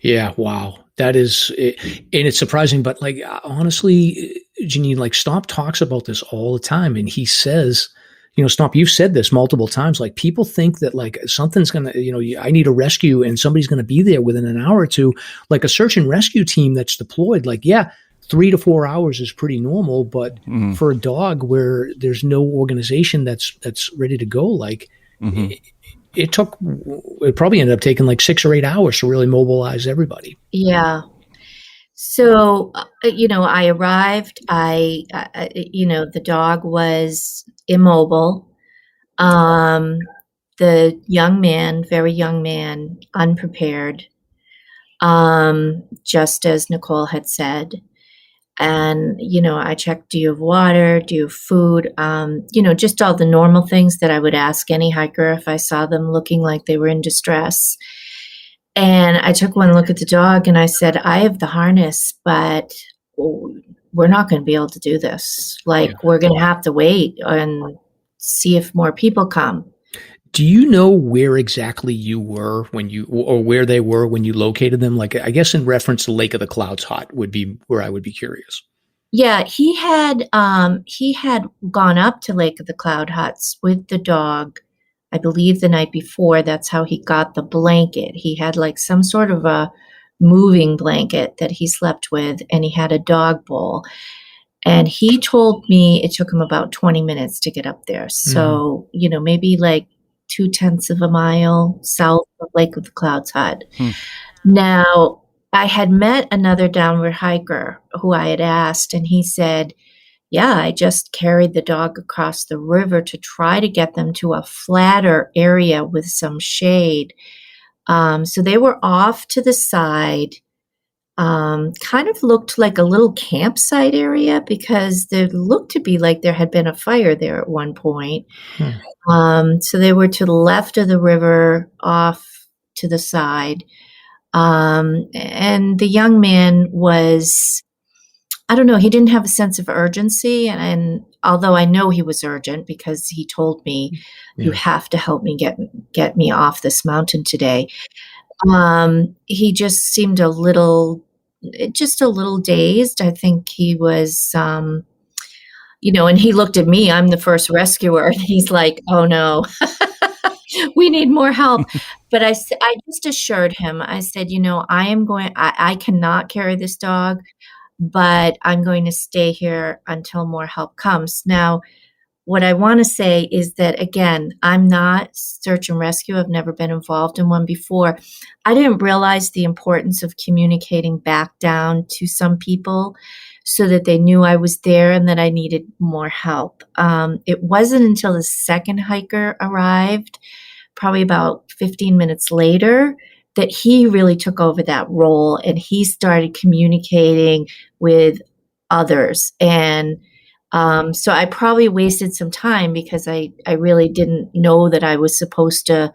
yeah, wow. That is, and it's surprising, but like, honestly, Jeannine, like Stomp talks about this all the time. And he says, Stomp, you've said this multiple times, like people think that like something's going to, I need a rescue and somebody's going to be there within an hour or two, like a search and rescue team that's deployed. Like, yeah, 3 to 4 hours is pretty normal, but for a dog where there's no organization that's ready to go, like it probably ended up taking like 6 or 8 hours to really mobilize everybody. Yeah. So, I arrived, the dog was immobile. The young man, very young man, unprepared, just as Nicole had said. And, I checked, do you have water? Do you have food? Just all the normal things that I would ask any hiker if I saw them looking like they were in distress. And I took one look at the dog, and I said, I have the harness, but we're not going to be able to do this. Like, we're going to have to wait and see if more people come. Do you know where exactly you were or where they were when you located them? Like, I guess in reference to Lake of the Clouds Hut would be where I would be curious. Yeah, he had gone up to Lake of the Cloud Huts with the dog, I believe the night before. That's how he got the blanket. He had like some sort of a moving blanket that he slept with, and he had a dog bowl. And he told me it took him about 20 minutes to get up there. So, maybe like 0.2 of a mile south of Lake of the Clouds Hut. Now, I had met another downward hiker who I had asked, and he said, yeah, I just carried the dog across the river to try to get them to a flatter area with some shade. So they were off to the side, kind of looked like a little campsite area because there looked to be like there had been a fire there at one point. So they were to the left of the river, off to the side. And the young man was, I don't know, he didn't have a sense of urgency. And although I know he was urgent because he told me, you have to help me get me off this mountain today. He just seemed a little dazed. I think he was, and he looked at me, I'm the first rescuer. And he's like, oh no, we need more help. But I just assured him, I said, I cannot carry this dog, but I'm going to stay here until more help comes. Now, what I want to say is that, again, I'm not search and rescue. I've never been involved in one before. I didn't realize the importance of communicating back down to some people so that they knew I was there and that I needed more help. It wasn't until the second hiker arrived, probably about 15 minutes later, that he really took over that role and he started communicating with others. And so I probably wasted some time because I really didn't know that I was supposed to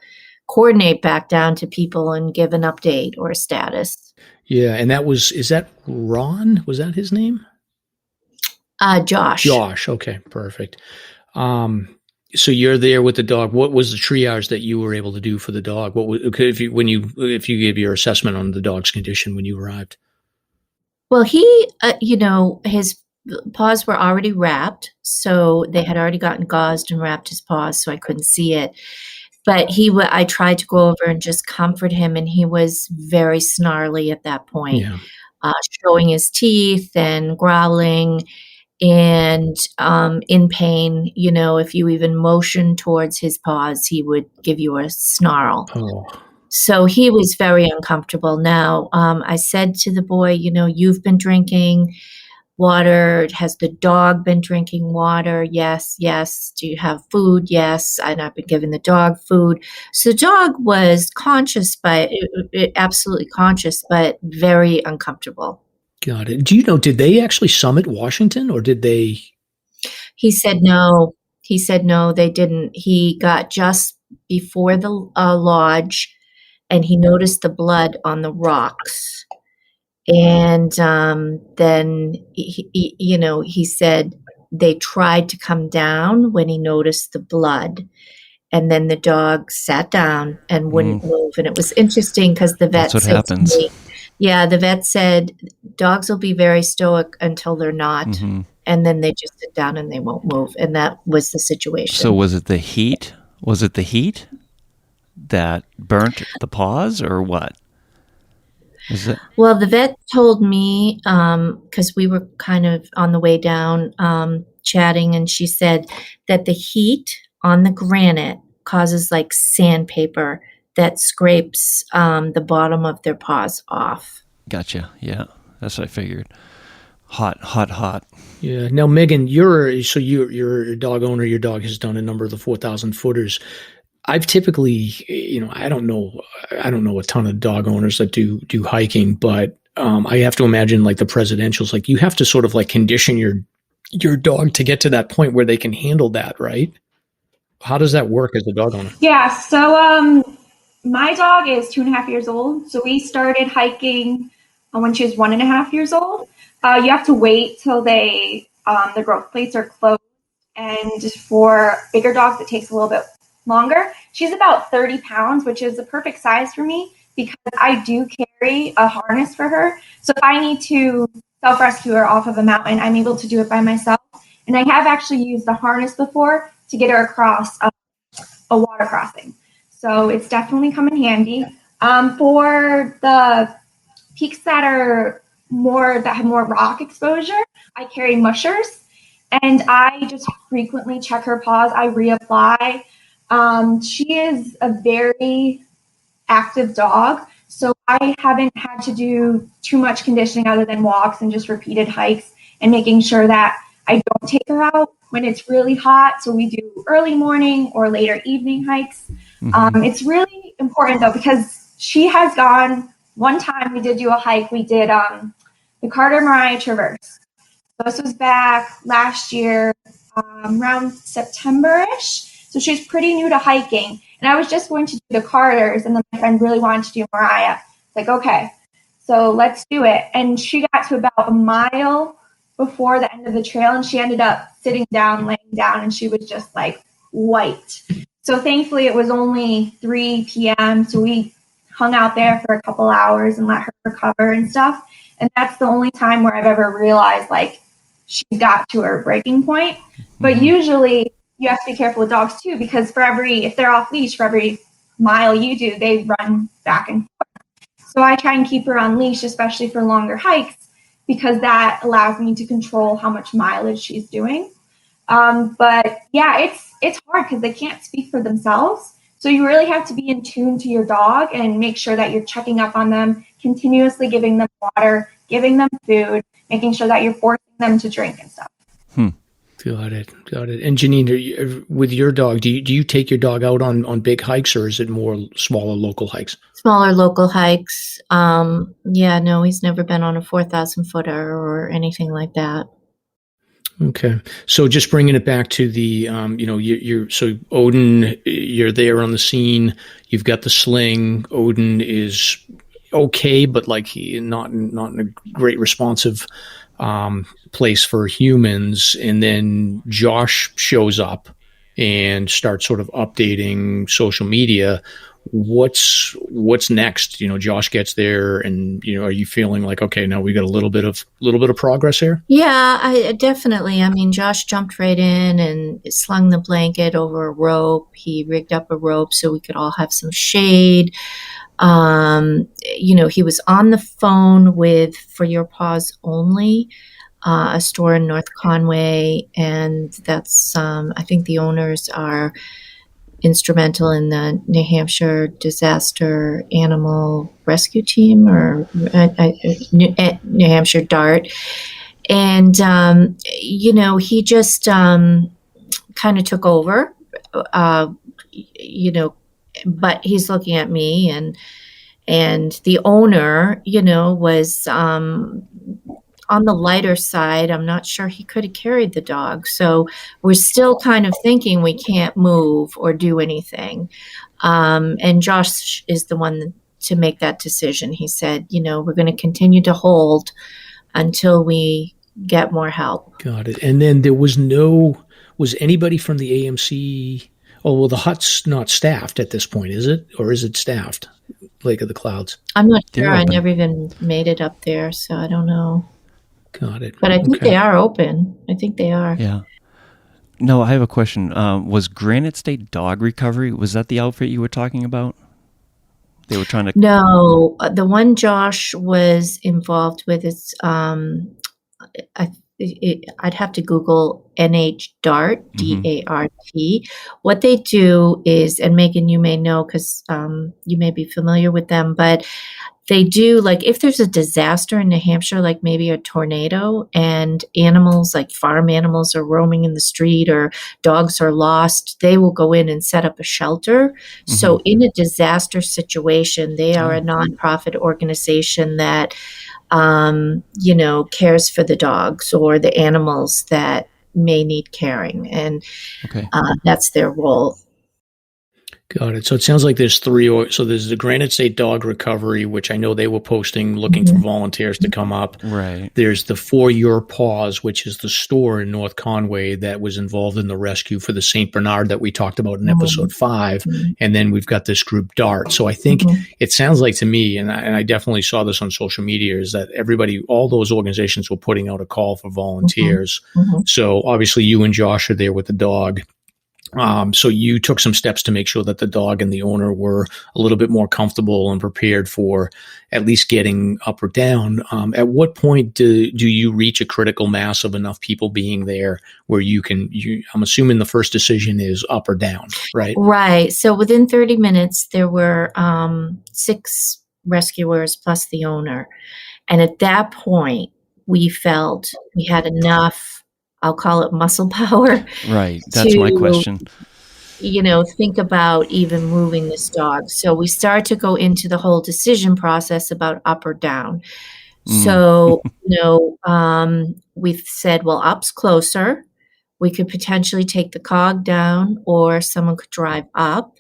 coordinate back down to people and give an update or a status. Yeah, and is that Ron? Was that his name? Josh. Josh, okay, perfect. So you're there with the dog. What was the triage that you were able to do for the dog? What was, if you gave your assessment on the dog's condition when you arrived? Well, he, his paws were already wrapped, so they had already gotten gauzed and wrapped his paws, so I couldn't see it. But I tried to go over and just comfort him, and he was very snarly at that point, showing his teeth and growling and in pain. If you even motioned towards his paws, he would give you a snarl. Oh. So he was very uncomfortable. Now, I said to the boy, you've been drinking water. Has the dog been drinking water? Yes, yes. Do you have food? Yes. And I've been giving the dog food. So the dog was conscious, absolutely conscious, but very uncomfortable. Got it. Do you know, did they actually summit Washington or did they? He said no. They didn't. He got just before the lodge and he noticed the blood on the rocks. And then, he said they tried to come down when he noticed the blood. And then the dog sat down and wouldn't move. And it was interesting because the vet said to me, the vet said, dogs will be very stoic until they're not. Mm-hmm. And then they just sit down and they won't move. And that was the situation. So was it the heat? Was it the heat that burnt the paws or what? Well, the vet told me, because we were kind of on the way down chatting, and she said that the heat on the granite causes like sandpaper that scrapes the bottom of their paws off. Gotcha. Yeah, that's what I figured. Hot. Yeah. Now, Megan, you're a dog owner. Your dog has done a number of the 4,000 footers. I've typically, I don't know a ton of dog owners that do hiking, but I have to imagine like the presidentials, like you have to sort of like condition your dog to get to that point where they can handle that, right? How does that work as a dog owner? Yeah, so my dog is 2.5 years old. So we started hiking when she was 1.5 years old. You have to wait till the growth plates are closed. And for bigger dogs, it takes a little bit longer. She's about 30 pounds, which is the perfect size for me because I do carry a harness for her. So if I need to self-rescue her off of a mountain, I'm able to do it by myself. And I have actually used the harness before to get her across a water crossing. So it's definitely come in handy. For the peaks that have more rock exposure, I carry mushers and I just frequently check her paws. I reapply. She is a very active dog, so I haven't had to do too much conditioning other than walks and just repeated hikes and making sure that I don't take her out when it's really hot. So we do early morning or later evening hikes. Mm-hmm. It's really important though, because she has gone. One time we did do a hike. We did the Carter Mariah Traverse. So this was back last year, around September-ish. So she's pretty new to hiking. And I was just going to do the Carters, and then my friend really wanted to do Mariah. It's like, okay, so let's do it. And she got to about a mile before the end of the trail, and she ended up sitting down, laying down, and she was just like white. So thankfully it was only 3 p.m. So we hung out there for a couple hours and let her recover and stuff. And that's the only time where I've ever realized like she got to her breaking point. But usually you have to be careful with dogs too, because if they're off leash, for every mile you do, they run back and forth. So I try and keep her on leash, especially for longer hikes, because that allows me to control how much mileage she's doing. But yeah, it's hard because they can't speak for themselves. So you really have to be in tune to your dog and make sure that you're checking up on them, continuously giving them water, giving them food, making sure that you're forcing them to drink and stuff. Got it. And Jeannine, with your dog, do you take your dog out on big hikes, or is it more smaller local hikes? Smaller local hikes. No, he's never been on a 4,000 footer or anything like that. Okay. So just bringing it back to the, so Odin, you're there on the scene. You've got the sling. Odin is okay, but like not in a great responsive place for humans. And then Josh shows up and starts sort of updating social media. What's next? Josh gets there, and are you feeling like, okay, now we got a little bit of progress here? Yeah, I definitely. I mean, Josh jumped right in and slung the blanket over a rope. He rigged up a rope so we could all have some shade. He was on the phone with For Your Paws Only, a store in North Conway, and that's I think the owners are instrumental in the New Hampshire Disaster Animal Rescue Team, or New Hampshire DART. And, he just kind of took over, but he's looking at me, and the owner, was on the lighter side. I'm not sure he could have carried the dog. So we're still kind of thinking we can't move or do anything. And Josh is the one to make that decision. He said, we're going to continue to hold until we get more help. Got it. And then there was anybody from the AMC? Oh, well, the hut's not staffed at this point, is it? Or is it staffed? Lake of the Clouds. I'm not sure. I never even made it up there, so I don't know. Got it. But I think they are open. I think they are. Yeah. No, I have a question. Was Granite State Dog Recovery, was that the outfit you were talking about? They were trying to... No, the one Josh was involved with is, I'd have to Google NH DART, D-A-R-T. What they do is, and Megan, you may know because you may be familiar with them, but they do, like, if there's a disaster in New Hampshire, like maybe a tornado, and animals, like farm animals, are roaming in the street or dogs are lost, they will go in and set up a shelter. So in a disaster situation, they are a nonprofit organization that, cares for the dogs or the animals that may need caring. And that's their role. Got it. So it sounds like there's three. So there's the Granite State Dog Recovery, which I know they were posting, looking for volunteers to come up. Right. There's the For Your Paws, which is the store in North Conway that was involved in the rescue for the St. Bernard that we talked about in episode 5. And then we've got this group DART. So I think it sounds like to me, and I definitely saw this on social media, is that all those organizations were putting out a call for volunteers. So obviously you and Josh are there with the dog. So you took some steps to make sure that the dog and the owner were a little bit more comfortable and prepared for at least getting up or down. At what point do you reach a critical mass of enough people being there where I'm assuming the first decision is up or down, right? Right. So within 30 minutes, there were 6 rescuers plus the owner. And at that point, we felt we had enough, I'll call it muscle power. Right. That's my question. think about even moving this dog. So we start to go into the whole decision process about up or down. So, we've said, well, up's closer. We could potentially take the cog down, or someone could drive up.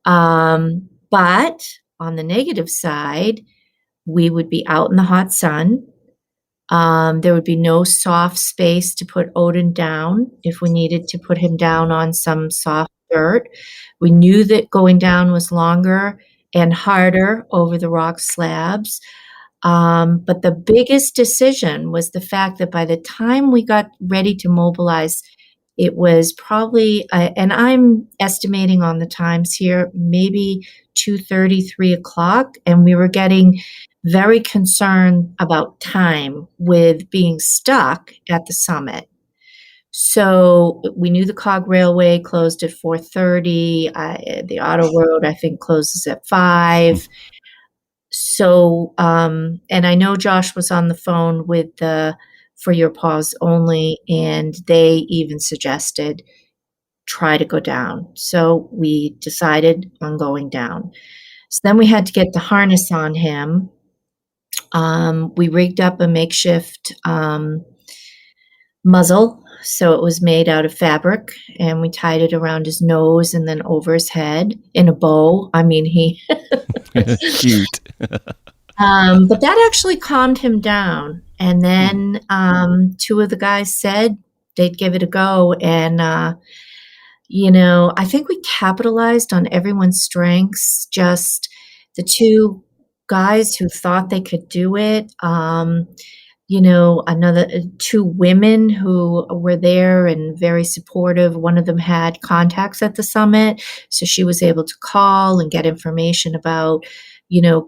But on the negative side, we would be out in the hot sun. There would be no soft space to put Odin down if we needed to put him down on some soft dirt. We knew that going down was longer and harder over the rock slabs. But the biggest decision was the fact that by the time we got ready to mobilize, it was probably, and I'm estimating on the times here, maybe 2:30, 3 o'clock, and we were getting very concerned about time with being stuck at the summit. So we knew the Cog Railway closed at 4:30. The Auto Road, I think, closes at 5. So, and I know Josh was on the phone with the For Your Paws Only, and they even suggested try to go down. So we decided on going down. So then we had to get the harness on him. We rigged up a makeshift muzzle. So it was made out of fabric, and we tied it around his nose and then over his head in a bow. I mean, he Cute. but that actually calmed him down. And then 2 of the guys said they'd give it a go. And, I think we capitalized on everyone's strengths. Just the 2 guys who thought they could do it. Another 2 women who were there and very supportive. One of them had contacts at the summit, so she was able to call and get information about,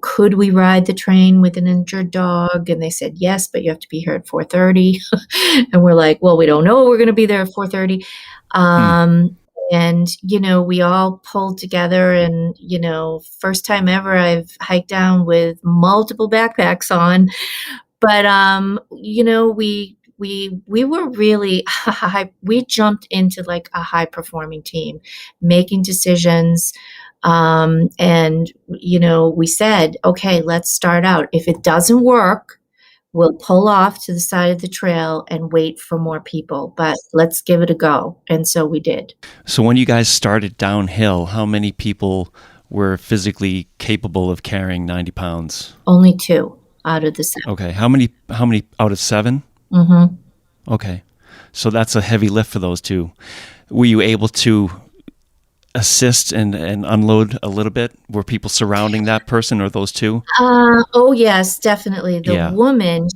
could we ride the train with an injured dog? And they said, yes, but you have to be here at 4:30. And we're like, well, we don't know. We're going to be there at 4:30. And, we all pulled together, and, first time ever I've hiked down with multiple backpacks on. But, we were really high. We jumped into like a high performing team, making decisions. And, we said, okay, let's start out. If it doesn't work, we'll pull off to the side of the trail and wait for more people, but let's give it a go. And so we did. So when you guys started downhill, how many people were physically capable of carrying 90 pounds? Only 2 out of the 7. Okay. How many out of 7? Mm-hmm. Okay. So that's a heavy lift for those 2. Were you able to assist and unload a little bit? Were people surrounding that person or those 2? Oh, yes, definitely. The woman,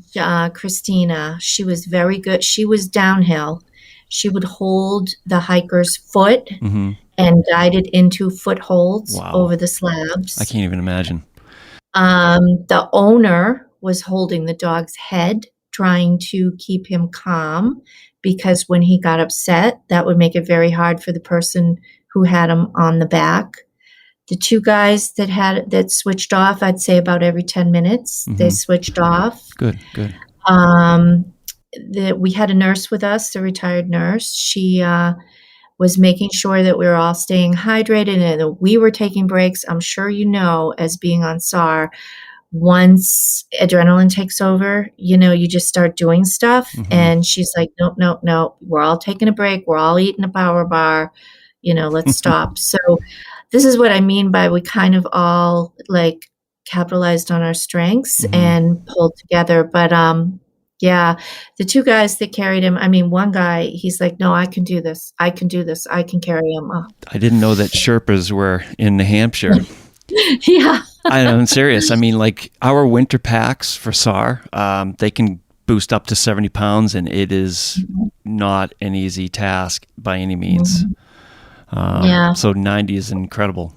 Christina, she was very good. She was downhill. She would hold the hiker's foot and guide it into footholds over the slabs. I can't even imagine. The owner was holding the dog's head, trying to keep him calm, because when he got upset, that would make it very hard for the person who had him on the back. The 2 guys that switched off, I'd say about every 10 minutes, they switched off. Good. We had a nurse with us, a retired nurse. She was making sure that we were all staying hydrated and that we were taking breaks. I'm sure as being on SAR, once adrenaline takes over, you just start doing stuff. And she's like, no, we're all taking a break. We're all eating a power bar. Let's stop. So this is what I mean by we kind of all like capitalized on our strengths and pulled together. But the 2 guys that carried him, I mean, one guy, he's like, no, I can do this. I can carry him up. I didn't know that Sherpas were in New Hampshire. Yeah. I'm serious. I mean, like our winter packs for SAR, they can boost up to 70 pounds, and it is not an easy task by any means. So 90 is incredible.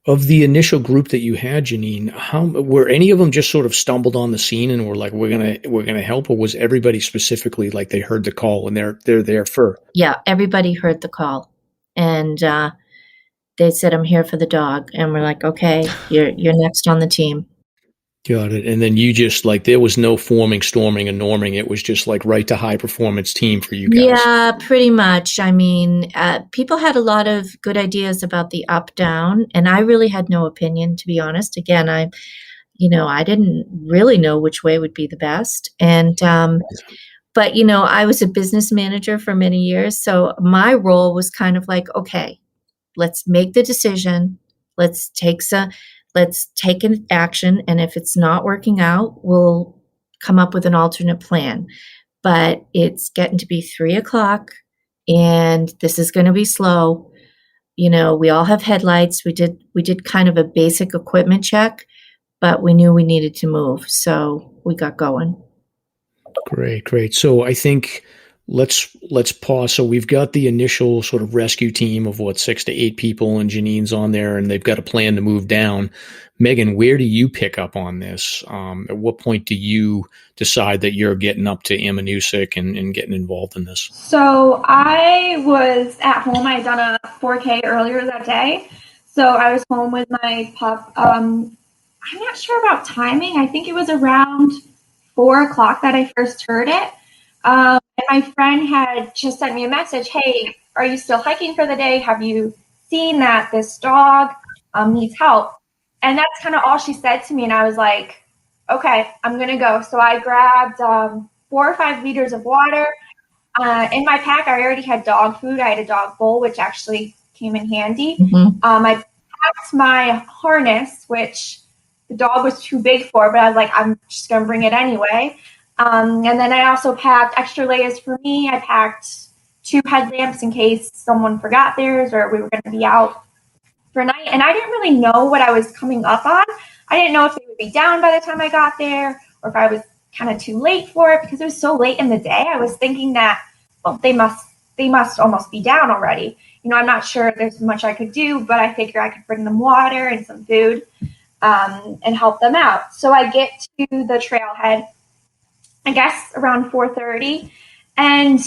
Of the initial group that you had, Jeannine, how were any of them just sort of stumbled on the scene and were like, we're gonna help, or was everybody specifically like they heard the call and they're there for? Yeah, everybody heard the call, and they said, I'm here for the dog. And we're like, okay, you're next on the team. Got it. And then you just like, there was no forming, storming, and norming. It was just like right to high performance team for you guys. Yeah, pretty much. I mean, people had a lot of good ideas about the up down, and I really had no opinion, to be honest. Again, I didn't really know which way would be the best. And, but, I was a business manager for many years. So my role was kind of like, okay, let's make the decision. Let's take an action. And if it's not working out, we'll come up with an alternate plan. But it's getting to be 3:00 and this is going to be slow. We all have headlights. We did kind of a basic equipment check, but we knew we needed to move. So we got going. Great. So I think let's pause. So we've got the initial sort of rescue team of 6 to 8 people, and Jeannine's on there, and they've got a plan to move down. Megan, where do you pick up on this? At what point do you decide that you're getting up to Amminusic and getting involved in this? So I was at home. I had done a 4K earlier that day. So I was home with my pup. I'm not sure about timing. I think it was around 4:00 that I first heard it. And my friend had just sent me a message. Hey, are you still hiking for the day? Have you seen that this dog needs help? And that's kind of all she said to me. And I was like, okay, I'm going to go. So I grabbed 4 or 5 liters of water. In my pack, I already had dog food. I had a dog bowl, which actually came in handy. Mm-hmm. I packed my harness, which the dog was too big for, but I was like, I'm just going to bring it anyway. And then I also packed extra layers for me. I packed 2 headlamps in case someone forgot theirs or we were going to be out for night. And I didn't really know what I was coming up on. I didn't know if they would be down by the time I got there or if I was kind of too late for it because it was so late in the day. I was thinking that, well, they must almost be down already. I'm not sure there's much I could do, but I figure I could bring them water and some food and help them out. So I get to the trailhead, I guess around 4:30, and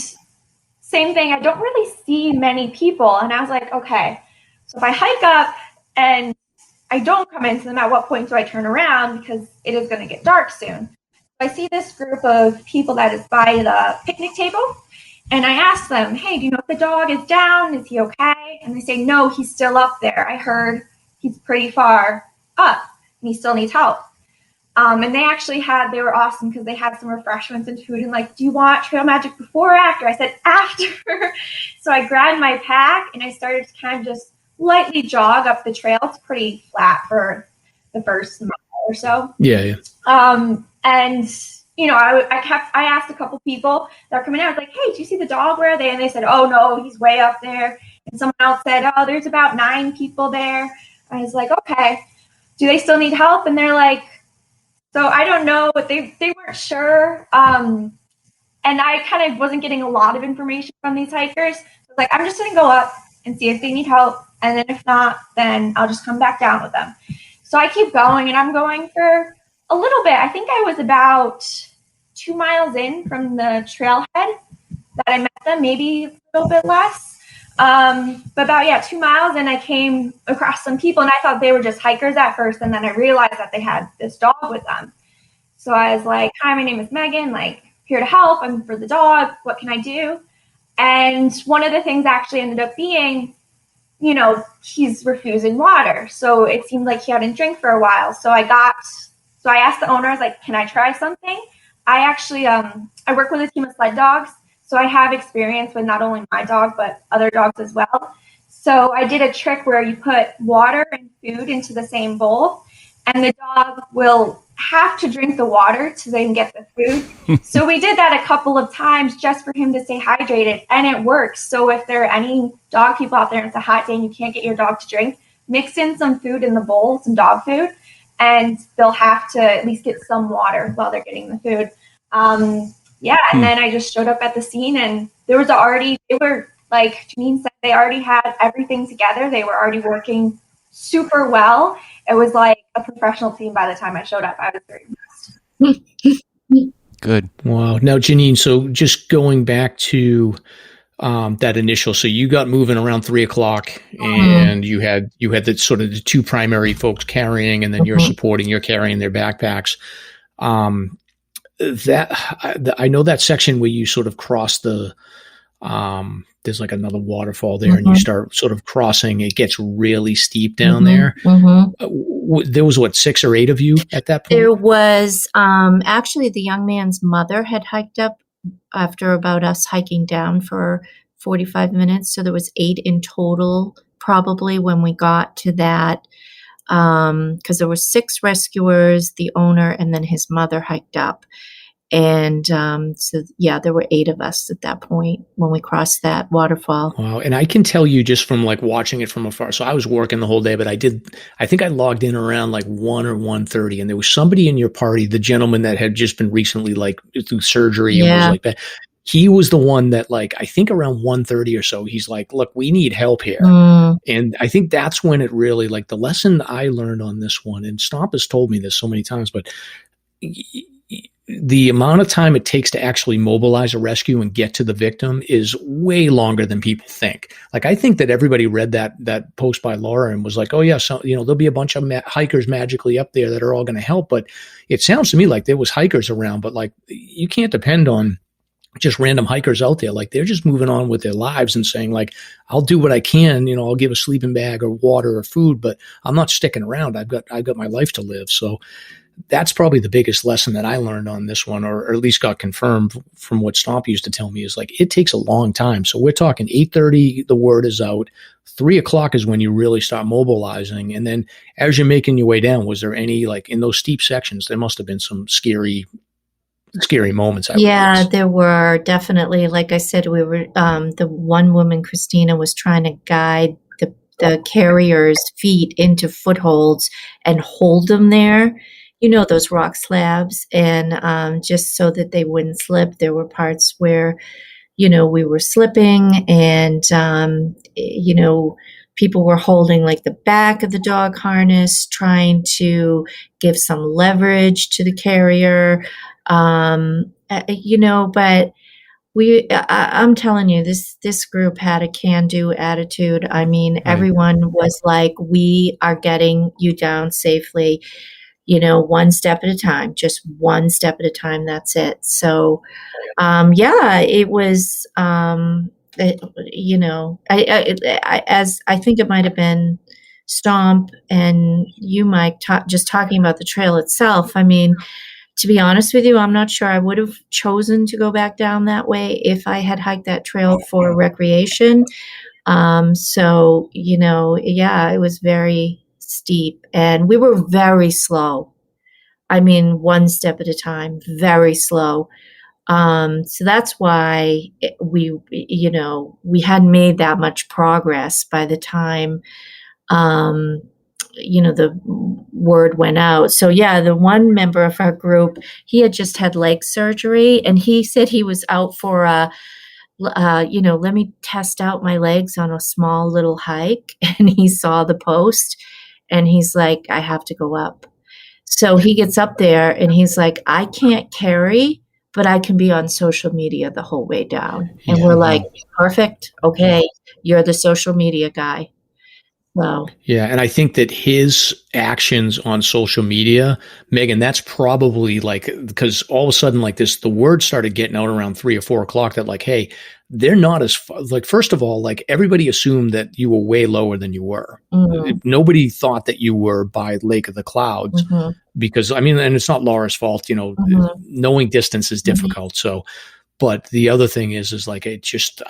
same thing. I don't really see many people. And I was like, okay, so if I hike up and I don't come into them, at what point do I turn around? Because it is going to get dark soon. I see this group of people that is by the picnic table. And I ask them, hey, do you know if the dog is down? Is he okay? And they say, no, he's still up there. I heard he's pretty far up and he still needs help. And they were awesome because they had some refreshments and food and like, do you want trail magic before or after? I said, after. So I grabbed my pack and I started to kind of just lightly jog up the trail. It's pretty flat for the first mile or so. Yeah. I asked a couple people that are coming out. I was like, hey, do you see the dog? Where are they? And they said, oh, no, he's way up there. And someone else said, oh, there's about 9 people there. I was like, okay, do they still need help? And they're like, so I don't know, but they weren't sure. And I kind of wasn't getting a lot of information from these hikers. So I was like, I'm just going to go up and see if they need help. And then if not, then I'll just come back down with them. So I keep going and I'm going for a little bit. I think I was about 2 miles in from the trailhead that I met them, maybe a little bit less. But about 2 miles, and I came across some people, and I thought they were just hikers at first, and then I realized that they had this dog with them. So I was like, hi, my name is Megan, like, here to help. I'm for the dog. What can I do? And one of the things actually ended up being, he's refusing water. So it seemed like he hadn't drank for a while. So I asked the owner, I was like, can I try something? I actually, I work with a team of sled dogs. So I have experience with not only my dog, but other dogs as well. So I did a trick where you put water and food into the same bowl, and the dog will have to drink the water to then get the food. So we did that a couple of times just for him to stay hydrated, and it works. So if there are any dog people out there and it's a hot day and you can't get your dog to drink, mix in some food in the bowl, some dog food, and they'll have to at least get some water while they're getting the food. And then I just showed up at the scene, and they were like Jeannine said, they already had everything together. They were already working super well. It was like a professional team by the time I showed up. I was very impressed. Good. Wow. Now, Jeannine, so just going back to that initial. So you got moving around 3:00, and you had the sort of the two primary folks carrying, and then you're carrying their backpacks. I know that section where you sort of cross the, there's like another waterfall there, and you start sort of crossing. It gets really steep down there. There was 6 or 8 of you at that point? There was actually the young man's mother had hiked up after about us hiking down for 45 minutes. So there was 8 in total, probably, when we got to that, because there were 6 rescuers, the owner, and then his mother hiked up. And so, yeah, there were 8 of us at that point when we crossed that waterfall. Wow. And I can tell you just from like watching it from afar. So I was working the whole day, but I think I logged in around like 1 or 1:30, and there was somebody in your party, the gentleman that had just been recently like through surgery and was like that. He was the one that, like, I think around 1:30 or so, he's like, look, we need help here. And I think that's when it really, like, the lesson I learned on this one, and Stomp has told me this so many times, but the amount of time it takes to actually mobilize a rescue and get to the victim is way longer than people think. Like, I think that everybody read that post by Laura and was like, oh yeah, so, there'll be a bunch of hikers magically up there that are all going to help. But it sounds to me like there was hikers around, but like, you can't depend on just random hikers out there. Like, they're just moving on with their lives and saying, like, I'll do what I can, I'll give a sleeping bag or water or food, but I'm not sticking around. I've got my life to live. So that's probably the biggest lesson that I learned on this one, or at least got confirmed from what Stomp used to tell me, is like, it takes a long time. So we're talking 8:30, the word is out. 3:00 is when you really start mobilizing. And then as you're making your way down, was there any, like, in those steep sections, there must have been some scary moments. Yeah, there were definitely. Like I said, we were, the one woman, Christina, was trying to guide the carrier's feet into footholds and hold them there. Those rock slabs, and just so that they wouldn't slip. There were parts where, we were slipping, and, people were holding like the back of the dog harness, trying to give some leverage to the carrier. But I'm telling you, this group had a can-do attitude. I mean, everyone was like, we are getting you down safely. One step at a time, just one step at a time. That's it. So, it was, as I think it might have been Stomp and you, Mike, just talking about the trail itself. I mean, to be honest with you, I'm not sure I would have chosen to go back down that way if I had hiked that trail for recreation. It was very steep, and we were very slow. I mean, one step at a time, very slow. So that's why we hadn't made that much progress by the time, the word went out. So yeah, the one member of our group, he had just had leg surgery, and he said he was out for let me test out my legs on a small little hike. And he saw the post, and he's like, I have to go up. So he gets up there, and he's like, I can't carry, but I can be on social media the whole way down. And we're like, perfect. Okay. You're the social media guy. Wow. Yeah. And I think that his actions on social media, Megan, that's probably like, because all of a sudden, like this, the word started getting out around 3 or 4 o'clock that, like, hey, they're not as far. Like, first of all, like, everybody assumed that you were way lower than you were. Nobody thought that you were by Lake of the Clouds because, I mean, and it's not Laura's fault, knowing distance is difficult. So, but the other thing is like, I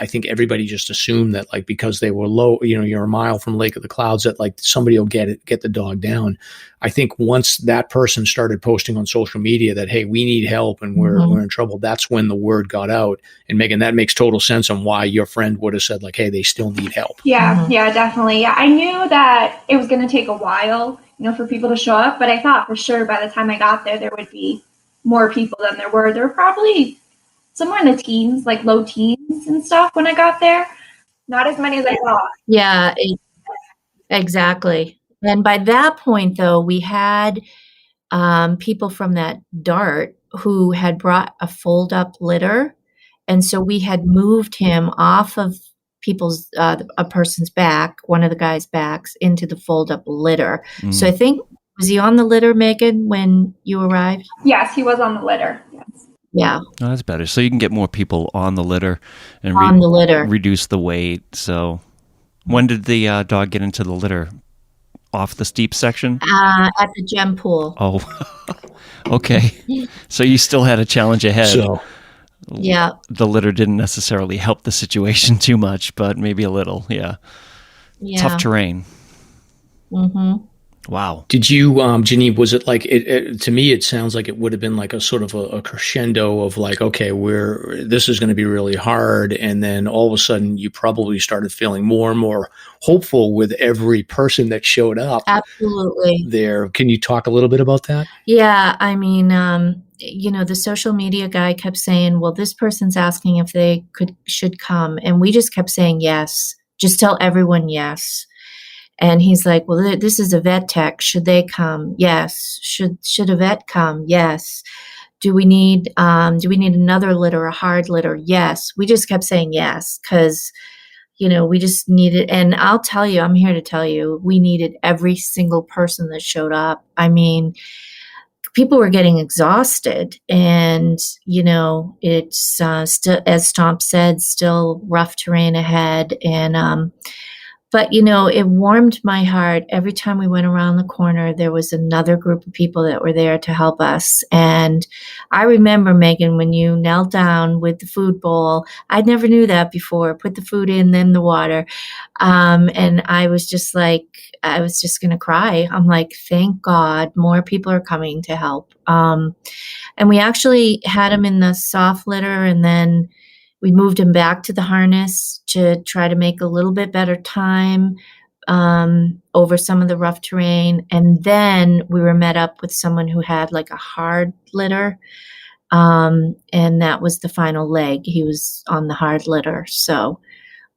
think everybody just assumed that, like, because they were low, you're a mile from Lake of the Clouds, that like somebody will get the dog down. I think once that person started posting on social media that, hey, we need help and we're in trouble, that's when the word got out. And Megan, that makes total sense on why your friend would have said, like, hey, they still need help. Yeah, definitely. I knew that it was going to take a while, for people to show up, but I thought for sure by the time I got there would be more people than there were. There were probably somewhere in the teens, like low teens and stuff when I got there. Not as many as I thought. Yeah, exactly. And by that point, though, we had people from that DART who had brought a fold-up litter, And so we had moved him off of a person's back, one of the guy's backs, into the fold-up litter. So I think, was he on the litter, Megan, when you arrived? Yes, he was on the litter. Yes. Yeah. Oh, that's better. So you can get more people on the litter and On the litter. reduce the weight. So when did the dog get into the litter? Off the steep section? At the gem pool. Oh, okay. So you still had a challenge ahead. So, Yeah. The litter didn't necessarily help the situation too much, but maybe a little. Yeah. Tough terrain. Mm-hmm. Wow. did you, Jeannine, was it like, to me, it sounds like it would have been like a sort of a crescendo of like, okay, this is going to be really hard. And then all of a sudden you probably started feeling more and more hopeful with every person that showed up Absolutely. there. Can you talk a little bit about that? Yeah. I mean, the social media guy kept saying, well, this person's asking if they should come. And we just kept saying yes. Just tell everyone yes. And he's like, well, this is a vet tech. Should they come? Yes. Should a vet come? Yes. Do we need another litter, a hard litter? Yes. We just kept saying yes because, we just needed, and I'll tell you, I'm here to tell you, we needed every single person that showed up. I mean, people were getting exhausted and, it's still, as Stomp said, still rough terrain ahead. And, but, it warmed my heart. Every time we went around the corner, there was another group of people that were there to help us. And I remember, Megan, when you knelt down with the food bowl, I never knew that before. Put the food in, then the water. And I was just going to cry. I'm like, thank God more people are coming to help. And we actually had him in the soft litter, and then we moved him back to the harness to try to make a little bit better time over some of the rough terrain. And then we were met up with someone who had like a hard litter. And that was the final leg. He was on the hard litter. So,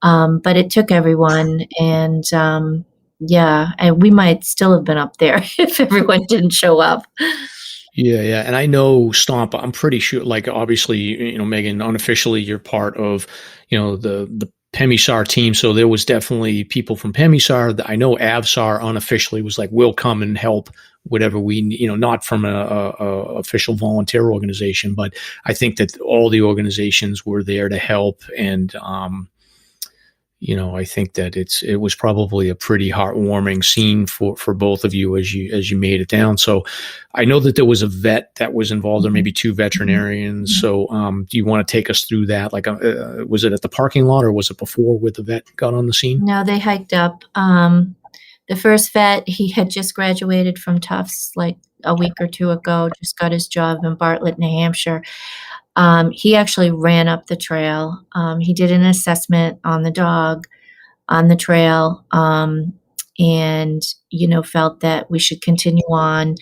but it took everyone. And and we might still have been up there if everyone didn't show up. Yeah. And I know Stomp, I'm pretty sure, like, obviously, Megan, unofficially, you're part of, the SAR team. So there was definitely people from SAR. I know AVSAR unofficially was like, we'll come and help whatever we, not from a official volunteer organization, but I think that all the organizations were there to help. And, I think that it was probably a pretty heartwarming scene for both of you as you made it down. So I know that there was a vet that was involved, or maybe two veterinarians. So do you want to take us through that? Like, was it at the parking lot or was it before with the vet got on the scene? No, they hiked up. The first vet, he had just graduated from Tufts like a week or two ago, just got his job in Bartlett, New Hampshire. He actually ran up the trail. He did an assessment on the dog on the trail, and, felt that we should continue on.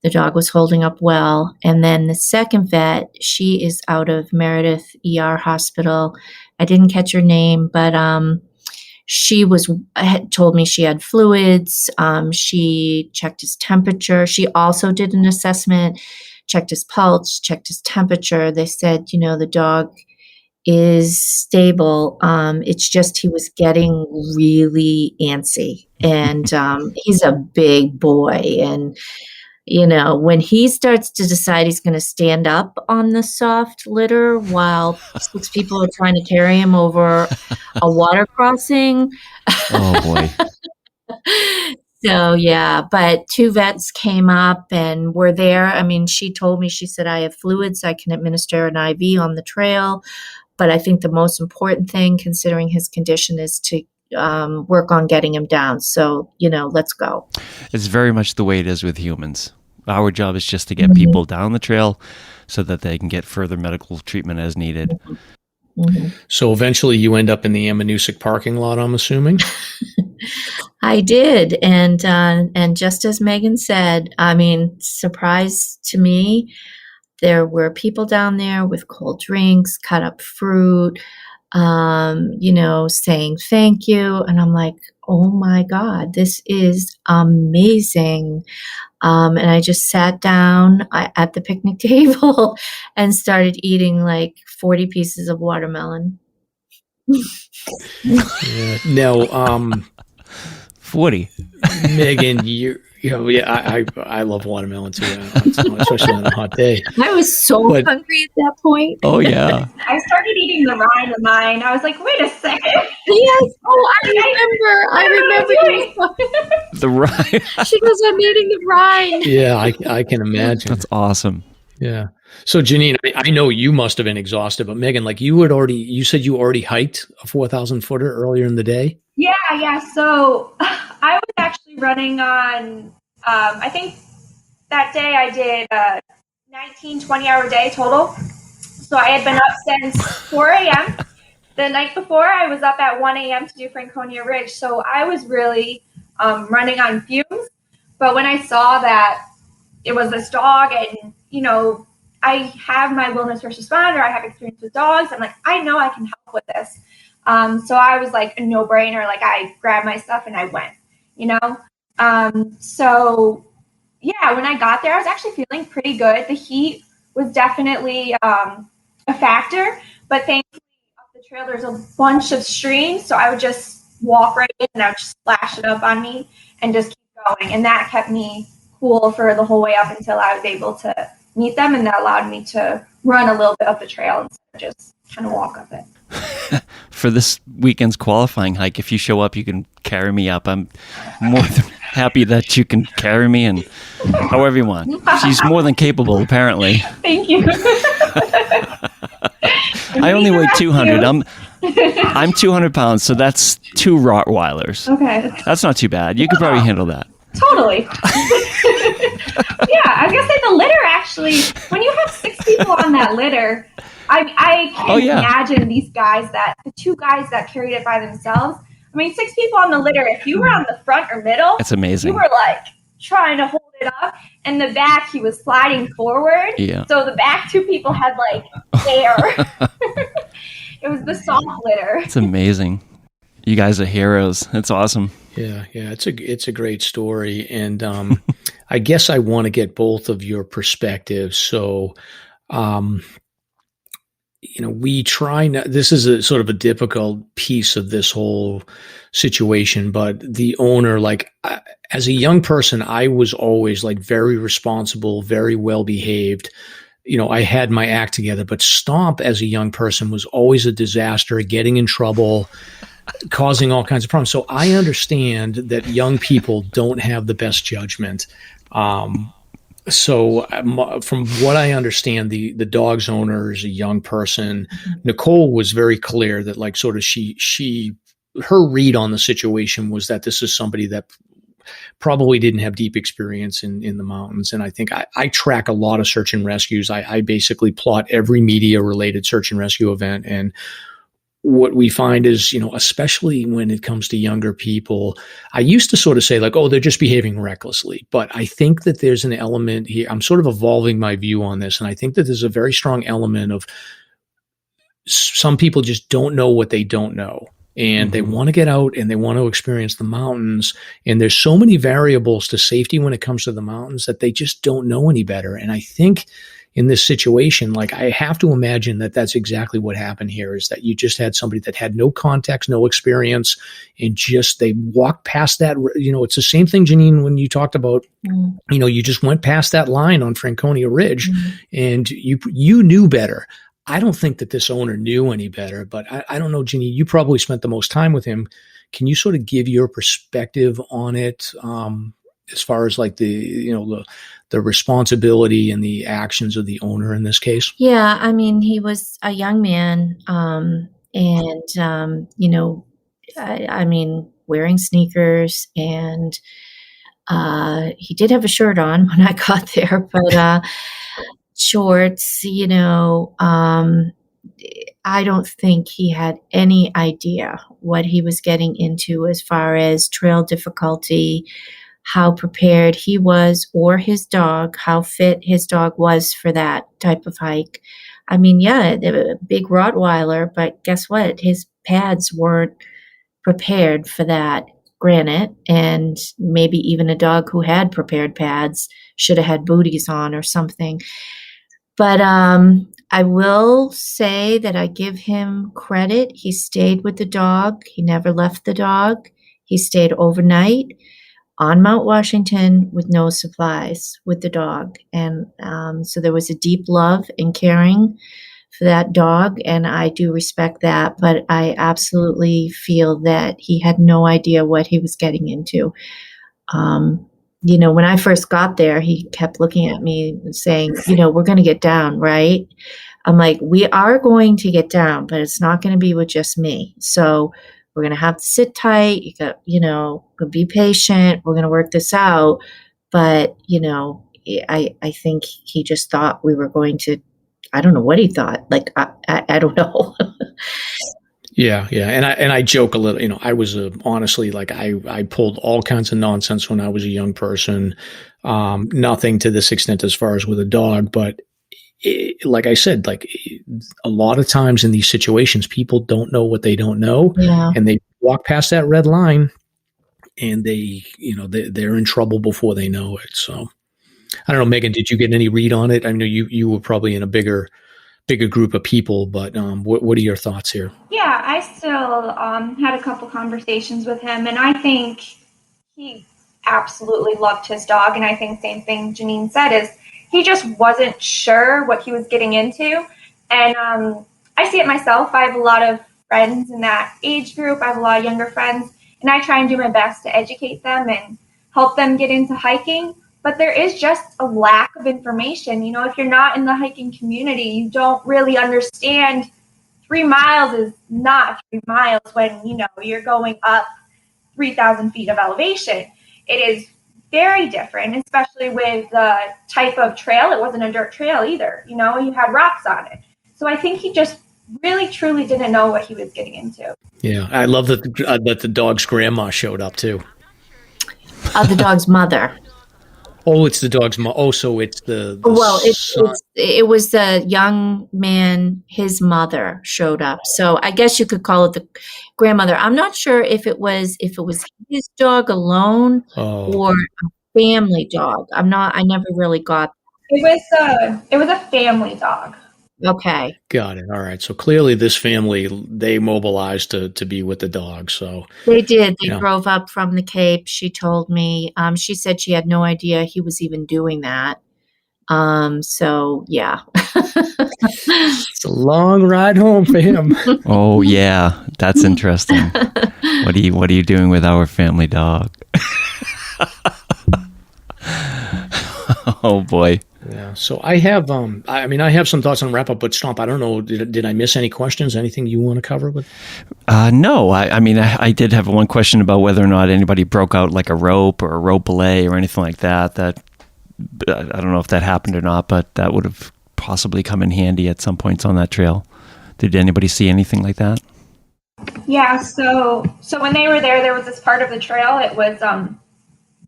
The dog was holding up well. And then the second vet, she is out of Meredith ER Hospital. I didn't catch her name, but she had told me she had fluids. She checked his temperature. She also did an assessment, checked his pulse, checked his temperature. They said, the dog is stable. It's just he was getting really antsy. And he's a big boy. And, when he starts to decide he's going to stand up on the soft litter while 6 people are trying to carry him over a water crossing. Oh, boy. So, yeah, but 2 vets came up and were there. I mean, she told me, she said, I have fluids. I can administer an IV on the trail. But I think the most important thing, considering his condition, is to work on getting him down. So, let's go. It's very much the way it is with humans. Our job is just to get people down the trail so that they can get further medical treatment as needed. Mm-hmm. So eventually you end up in the Amminusic parking lot, I'm assuming? I did. And just as Megan said, I mean, surprise to me, there were people down there with cold drinks, cut up fruit, saying thank you. And I'm like, oh my God, this is amazing. And I just sat down at the picnic table and started eating like 40 pieces of watermelon. Yeah. Now, 40. Megan, I love watermelon too, especially on a hot day. I was so hungry at that point. Oh, yeah. I started eating the rind of mine. I was like, wait a second. Yes. Oh, I remember. The rind. She goes, I'm eating the rind. Yeah, I can imagine. That's awesome. Yeah. So Jeannine, I know you must have been exhausted, but Megan, like you said you already hiked a 4,000 footer earlier in the day? Yeah. So I was actually running on, I think that day I did a 19, 20-hour day total. So I had been up since 4 a.m. The night before, I was up at 1 a.m. to do Franconia Ridge. So I was really running on fumes. But when I saw that it was this dog and, I have my wilderness first responder, I have experience with dogs. I'm like, I know I can help with this. So I was like a no-brainer. Like I grabbed my stuff and I went, So yeah, when I got there, I was actually feeling pretty good. The heat was definitely a factor, but thankfully up the trail, there's a bunch of streams. So I would just walk right in and I would just splash it up on me and just keep going. And that kept me cool for the whole way up until I was able to meet them. And that allowed me to run a little bit up the trail instead of just kind of walk up it. For this weekend's qualifying hike, if you show up, you can carry me up. I'm more than happy that you can carry me and however you want. She's more than capable, apparently. Thank you. I only weigh 200. I'm 200 pounds, so that's 2 Rottweilers. Okay. That's not too bad. You could probably handle that. Totally. Yeah, I was going to say the litter actually, when you have 6 people on that litter, I can't imagine these guys the 2 guys that carried it by themselves. I mean, 6 people on the litter, if you were on the front or middle, it's amazing. You were like trying to hold it up, and the back, he was sliding forward. Yeah. So the back 2 people had like air. It was the soft litter. It's amazing. You guys are heroes. It's awesome. Yeah, it's a great story, and I guess I want to get both of your perspectives. So, we try not. This is a sort of a difficult piece of this whole situation, but the owner, as a young person, I was always like very responsible, very well behaved. I had my act together, but Stomp as a young person was always a disaster, getting in trouble, causing all kinds of problems. So I understand that young people don't have the best judgment. So from what I understand, the dog's owner is a young person. Nicole was very clear that her read on the situation was that this is somebody that probably didn't have deep experience in the mountains. And I think I track a lot of search and rescues. I basically plot every media related search and rescue event. And what we find is, especially when it comes to younger people, I used to sort of say like, oh, they're just behaving recklessly. But I think that there's an element here. I'm sort of evolving my view on this. And I think that there's a very strong element of some people just don't know what they don't know. And they want to get out and they want to experience the mountains. And there's so many variables to safety when it comes to the mountains that they just don't know any better. And I think in this situation, I have to imagine that that's exactly what happened here, is that you just had somebody that had no context, no experience, and just they walked past that. It's the same thing, Jeannine, when you talked about, you just went past that line on Franconia Ridge and you knew better. I don't think that this owner knew any better, but I don't know, Jeannine, you probably spent the most time with him. Can you sort of give your perspective on it, as far as the responsibility and the actions of the owner in this case? Yeah, I mean, he was a young man, wearing sneakers, and he did have a shirt on when I got there, but shorts, I don't think he had any idea what he was getting into as far as trail difficulty, how prepared he was, or his dog, how fit his dog was for that type of hike. I mean, yeah, a big Rottweiler, but guess what? His pads weren't prepared for that. granite, and maybe even a dog who had prepared pads should have had booties on or something. But I will say that I give him credit. He stayed with the dog. He never left the dog. He stayed overnight on Mount Washington with no supplies with the dog. And so there was a deep love and caring for that dog, and I do respect that. But I absolutely feel that he had no idea what he was getting into. When I first got there, he kept looking at me and saying, we're going to get down, right? I'm like, we are going to get down, but it's not going to be with just me. So we're going to have to sit tight. You got, be patient. We're going to work this out. But, I think he just thought we were going to, I don't know what he thought. Like, I don't know. Yeah. And I joke a little, I was honestly, like, I pulled all kinds of nonsense when I was a young person. Nothing to this extent as far as with a dog, but like I said, like, a lot of times in these situations, people don't know what they don't know. Yeah. And they walk past that red line and they're in trouble before they know it. So I don't know, Megan, did you get any read on it? I know you were probably in a bigger group of people, but what are your thoughts here? Yeah, I still had a couple conversations with him, and I think he absolutely loved his dog. And I think same thing Jeannine said is he just wasn't sure what he was getting into. And I see it myself. I have a lot of friends in that age group. I have a lot of younger friends, and I try and do my best to educate them and help them get into hiking. But there is just a lack of information. If you're not in the hiking community, you don't really understand 3 miles is not 3 miles when, you're going up 3,000 feet of elevation. It is very different, especially with the type of trail. It wasn't a dirt trail either. You had rocks on it. So I think he just really, truly didn't know what he was getting into. Yeah. I love that the dog's grandma showed up too. The dog's mother. Oh, it's the dog's mom. Oh, so it's the well, son. it was the young man, his mother showed up. So I guess you could call it the grandmother. I'm not sure if it was his dog alone or a family dog. I never really got. It was a family dog. Okay. Got it. All right. So clearly this family, they mobilized to be with the dog. So they did. They drove up from the Cape. She told me, she said she had no idea he was even doing that. So yeah. It's a long ride home for him. Oh yeah. That's interesting. What are you doing with our family dog? Oh boy. Yeah. So I have, I have some thoughts on wrap up, but Stomp, I don't know. Did I miss any questions? Anything you want to cover with? No. I did have one question about whether or not anybody broke out like a rope or a rope belay or anything like that. That I don't know if that happened or not, but that would have possibly come in handy at some points on that trail. Did anybody see anything like that? Yeah. So when they were there was this part of the trail. It was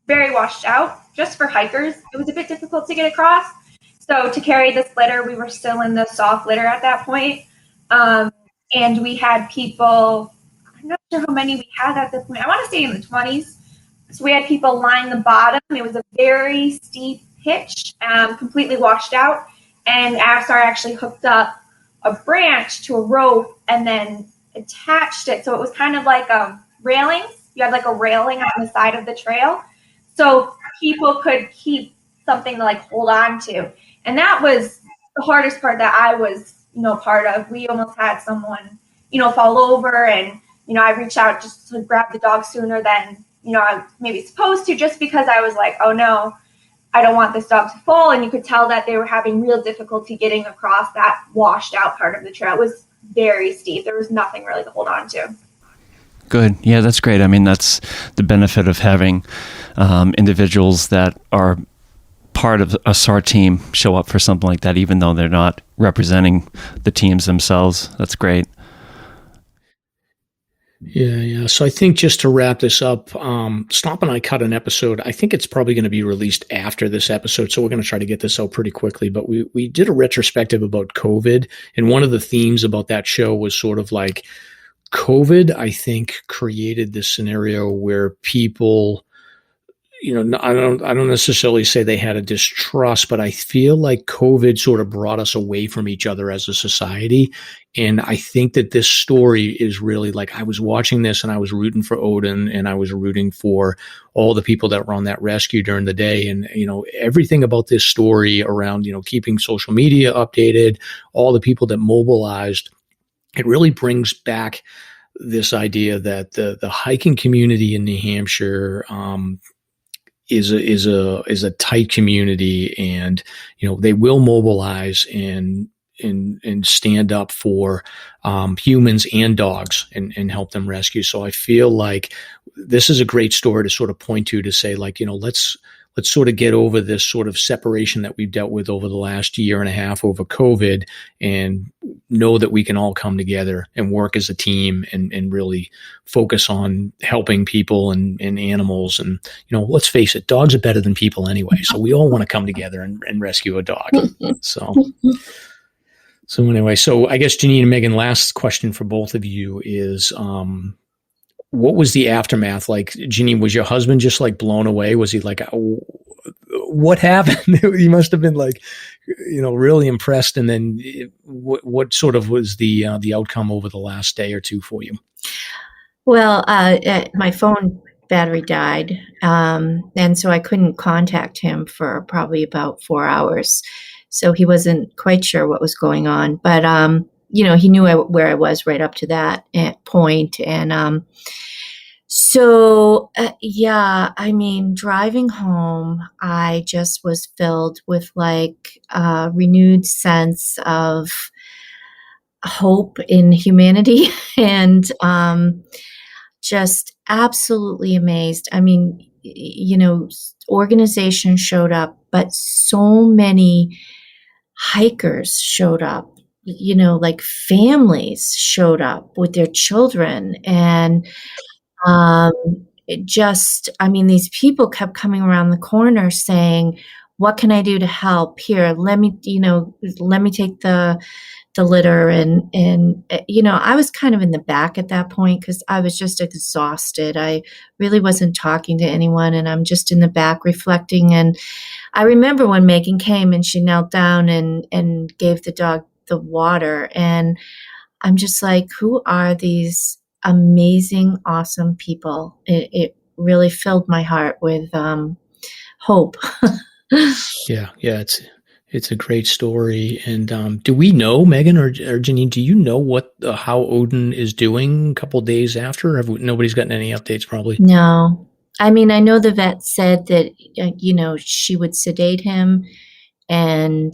very washed out. Just for hikers, it was a bit difficult to get across. So to carry this litter, we were still in the soft litter at that point. And we had people, I'm not sure how many we had at this point. I want to say in the 20s. So we had people line the bottom. It was a very steep pitch, completely washed out. And SAR actually hooked up a branch to a rope and then attached it. So it was kind of like a railing. You had like a railing on the side of the trail. So people could keep something to like hold on to. And that was the hardest part that I was, part of. We almost had someone, fall over, and, I reached out just to grab the dog sooner than, I was maybe supposed to, just because I was like, oh no, I don't want this dog to fall. And you could tell that they were having real difficulty getting across that washed out part of the trail. It was very steep. There was nothing really to hold on to. Good. Yeah, that's great. I mean, that's the benefit of having individuals that are part of a SAR team show up for something like that, even though they're not representing the teams themselves. That's great. Yeah. So I think just to wrap this up, Stomp and I cut an episode. I think it's probably going to be released after this episode, so we're going to try to get this out pretty quickly. But we did a retrospective about COVID, and one of the themes about that show was sort of like COVID, I think, created this scenario where people, I don't necessarily say they had a distrust, but I feel like COVID sort of brought us away from each other as a society. And I think that this story is really like, I was watching this and I was rooting for Odin and I was rooting for all the people that were on that rescue during the day. And, everything about this story around, keeping social media updated, all the people that mobilized, it really brings back this idea that the hiking community in New Hampshire, is a tight community, and they will mobilize and stand up for humans and dogs and help them rescue. So I feel like this is a great story to sort of point to say, like, let's sort of get over this sort of separation that we've dealt with over the last year and a half over COVID, and know that we can all come together and work as a team and really focus on helping people and animals. And, let's face it, dogs are better than people anyway. So we all want to come together and rescue a dog. So anyway, so I guess Jeannine and Megan, last question for both of you is, what was the aftermath like? Jeannine, was your husband just like blown away? Was he like, what happened? He must have been like, really impressed. And then what sort of was the outcome over the last day or two for you? Well, my phone battery died. And so I couldn't contact him for probably about 4 hours. So he wasn't quite sure what was going on, but, he knew where I was right up to that point. And, driving home, I just was filled with like a renewed sense of hope in humanity and, just absolutely amazed. I mean, organizations showed up, but so many hikers showed up. Like families showed up with their children, and these people kept coming around the corner saying, "What can I do to help? Here, let me take the litter." And I was kind of in the back at that point because I was just exhausted. I really wasn't talking to anyone, and I'm just in the back reflecting. And I remember when Megan came and she knelt down and gave the dog the water, and I'm just like, who are these amazing, awesome people? It really filled my heart with hope. Yeah, it's a great story. And do we know, Megan or Jeannine, do you know how Odin is doing a couple of days after? Nobody's gotten any updates probably? No. I mean, I know the vet said that, she would sedate him and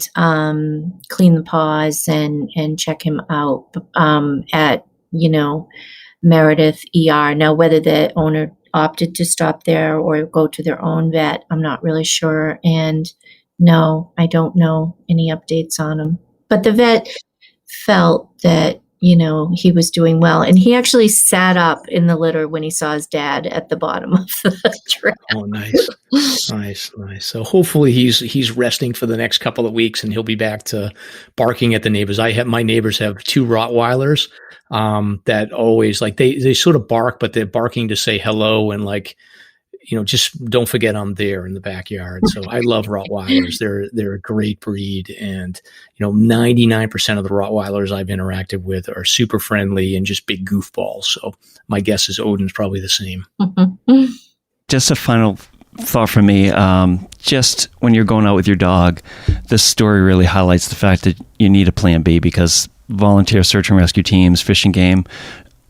clean the paws and check him out at, Meredith ER. Now, whether the owner opted to stop there or go to their own vet, I'm not really sure. And no, I don't know any updates on him. But the vet felt that, he was doing well. And he actually sat up in the litter when he saw his dad at the bottom of the trail. Oh, nice. Nice. So hopefully he's resting for the next couple of weeks and he'll be back to barking at the neighbors. My neighbors have 2 Rottweilers that always like, they sort of bark, but they're barking to say hello and like, just don't forget I'm there in the backyard. So I love Rottweilers. They're a great breed. And, 99% of the Rottweilers I've interacted with are super friendly and just big goofballs. So my guess is Odin's probably the same. Just a final thought from me. Just when you're going out with your dog, this story really highlights the fact that you need a plan B, because volunteer search and rescue teams, fish and game,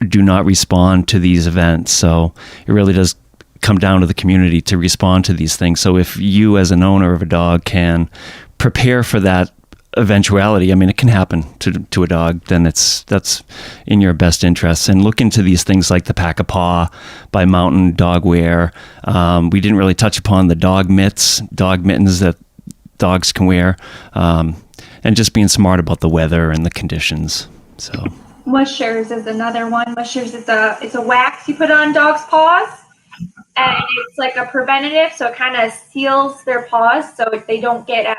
do not respond to these events. So it really does come down to the community to respond to these things. So if you as an owner of a dog can prepare for that eventuality, I mean, it can happen to a dog, then that's in your best interest. And look into these things like the Pack a Paw by Mountain Dog Wear. We didn't really touch upon the dog mittens that dogs can wear, and just being smart about the weather and the conditions. So Mushers is another one. Mushers is it's a wax you put on dogs' paws. And it's like a preventative, so it kind of seals their paws so they don't get as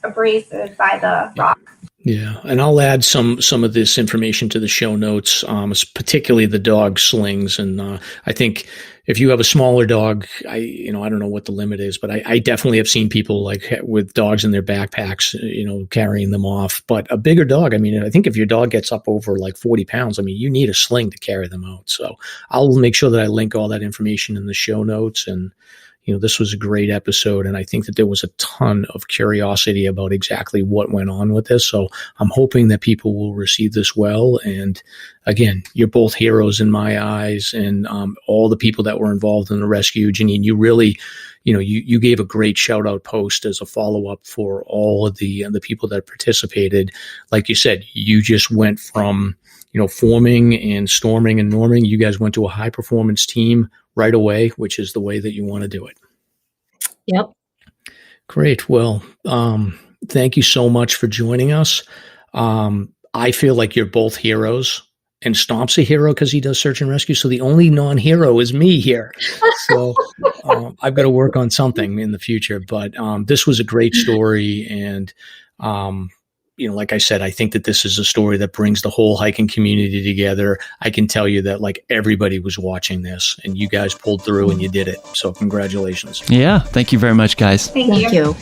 abrasive by the rock. Yeah, and I'll add some of this information to the show notes, particularly the dog slings. And I think if you have a smaller dog, I don't know what the limit is, but I definitely have seen people like with dogs in their backpacks, carrying them off. But a bigger dog, I think if your dog gets up over like 40 pounds, you need a sling to carry them out. So I'll make sure that I link all that information in the show notes. And this was a great episode, and I think that there was a ton of curiosity about exactly what went on with this. So I'm hoping that people will receive this well. And again, you're both heroes in my eyes, and all the people that were involved in the rescue. Jeannine, you really, you gave a great shout out post as a follow up for all of the people that participated. Like you said, you just went from forming and storming and norming. You guys went to a high performance team right away, which is the way that you want to do it. Yep. Great. Well, thank you so much for joining us. I feel like you're both heroes, and Stomp's a hero because he does search and rescue. So the only non-hero is me here. So I've got to work on something in the future, but this was a great story. And, like I said, I think that this is a story that brings the whole hiking community together. I can tell you that like everybody was watching this, and you guys pulled through and you did it. So congratulations. Yeah. Thank you very much, guys. Thank you.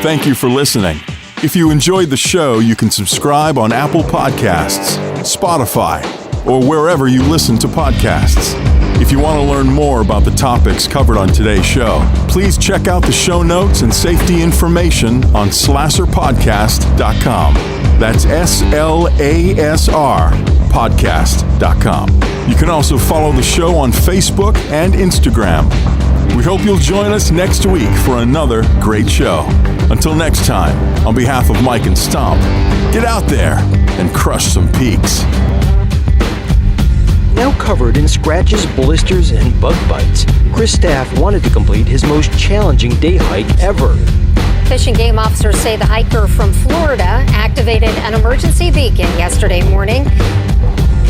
Thank you for listening. If you enjoyed the show, you can subscribe on Apple Podcasts, Spotify, or wherever you listen to podcasts. If you want to learn more about the topics covered on today's show, please check out the show notes and safety information on SLASRpodcast.com. That's SLASR podcast.com. You can also follow the show on Facebook and Instagram. We hope you'll join us next week for another great show. Until next time, on behalf of Mike and Stomp, get out there and crush some peaks. Now covered in scratches, blisters, and bug bites, Chris Staff wanted to complete his most challenging day hike ever. Fish and Game officers say the hiker from Florida activated an emergency beacon yesterday morning.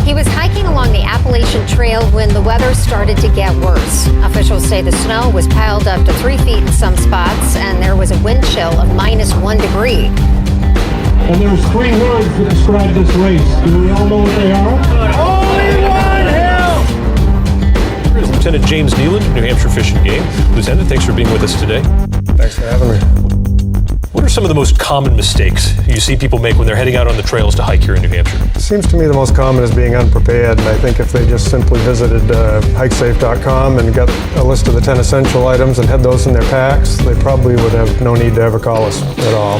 He was hiking along the Appalachian Trail when the weather started to get worse. Officials say the snow was piled up to 3 feet in some spots, and there was a wind chill of -1 degree. And there's 3 words to describe this race. Do we all know what they are? Only one hill! Here's Lieutenant James Neeland, New Hampshire Fish and Game. Lieutenant, thanks for being with us today. Thanks for having me. What are some of the most common mistakes you see people make when they're heading out on the trails to hike here in New Hampshire? It seems to me the most common is being unprepared, and I think if they just simply visited hikesafe.com and got a list of the 10 essential items and had those in their packs, they probably would have no need to ever call us at all.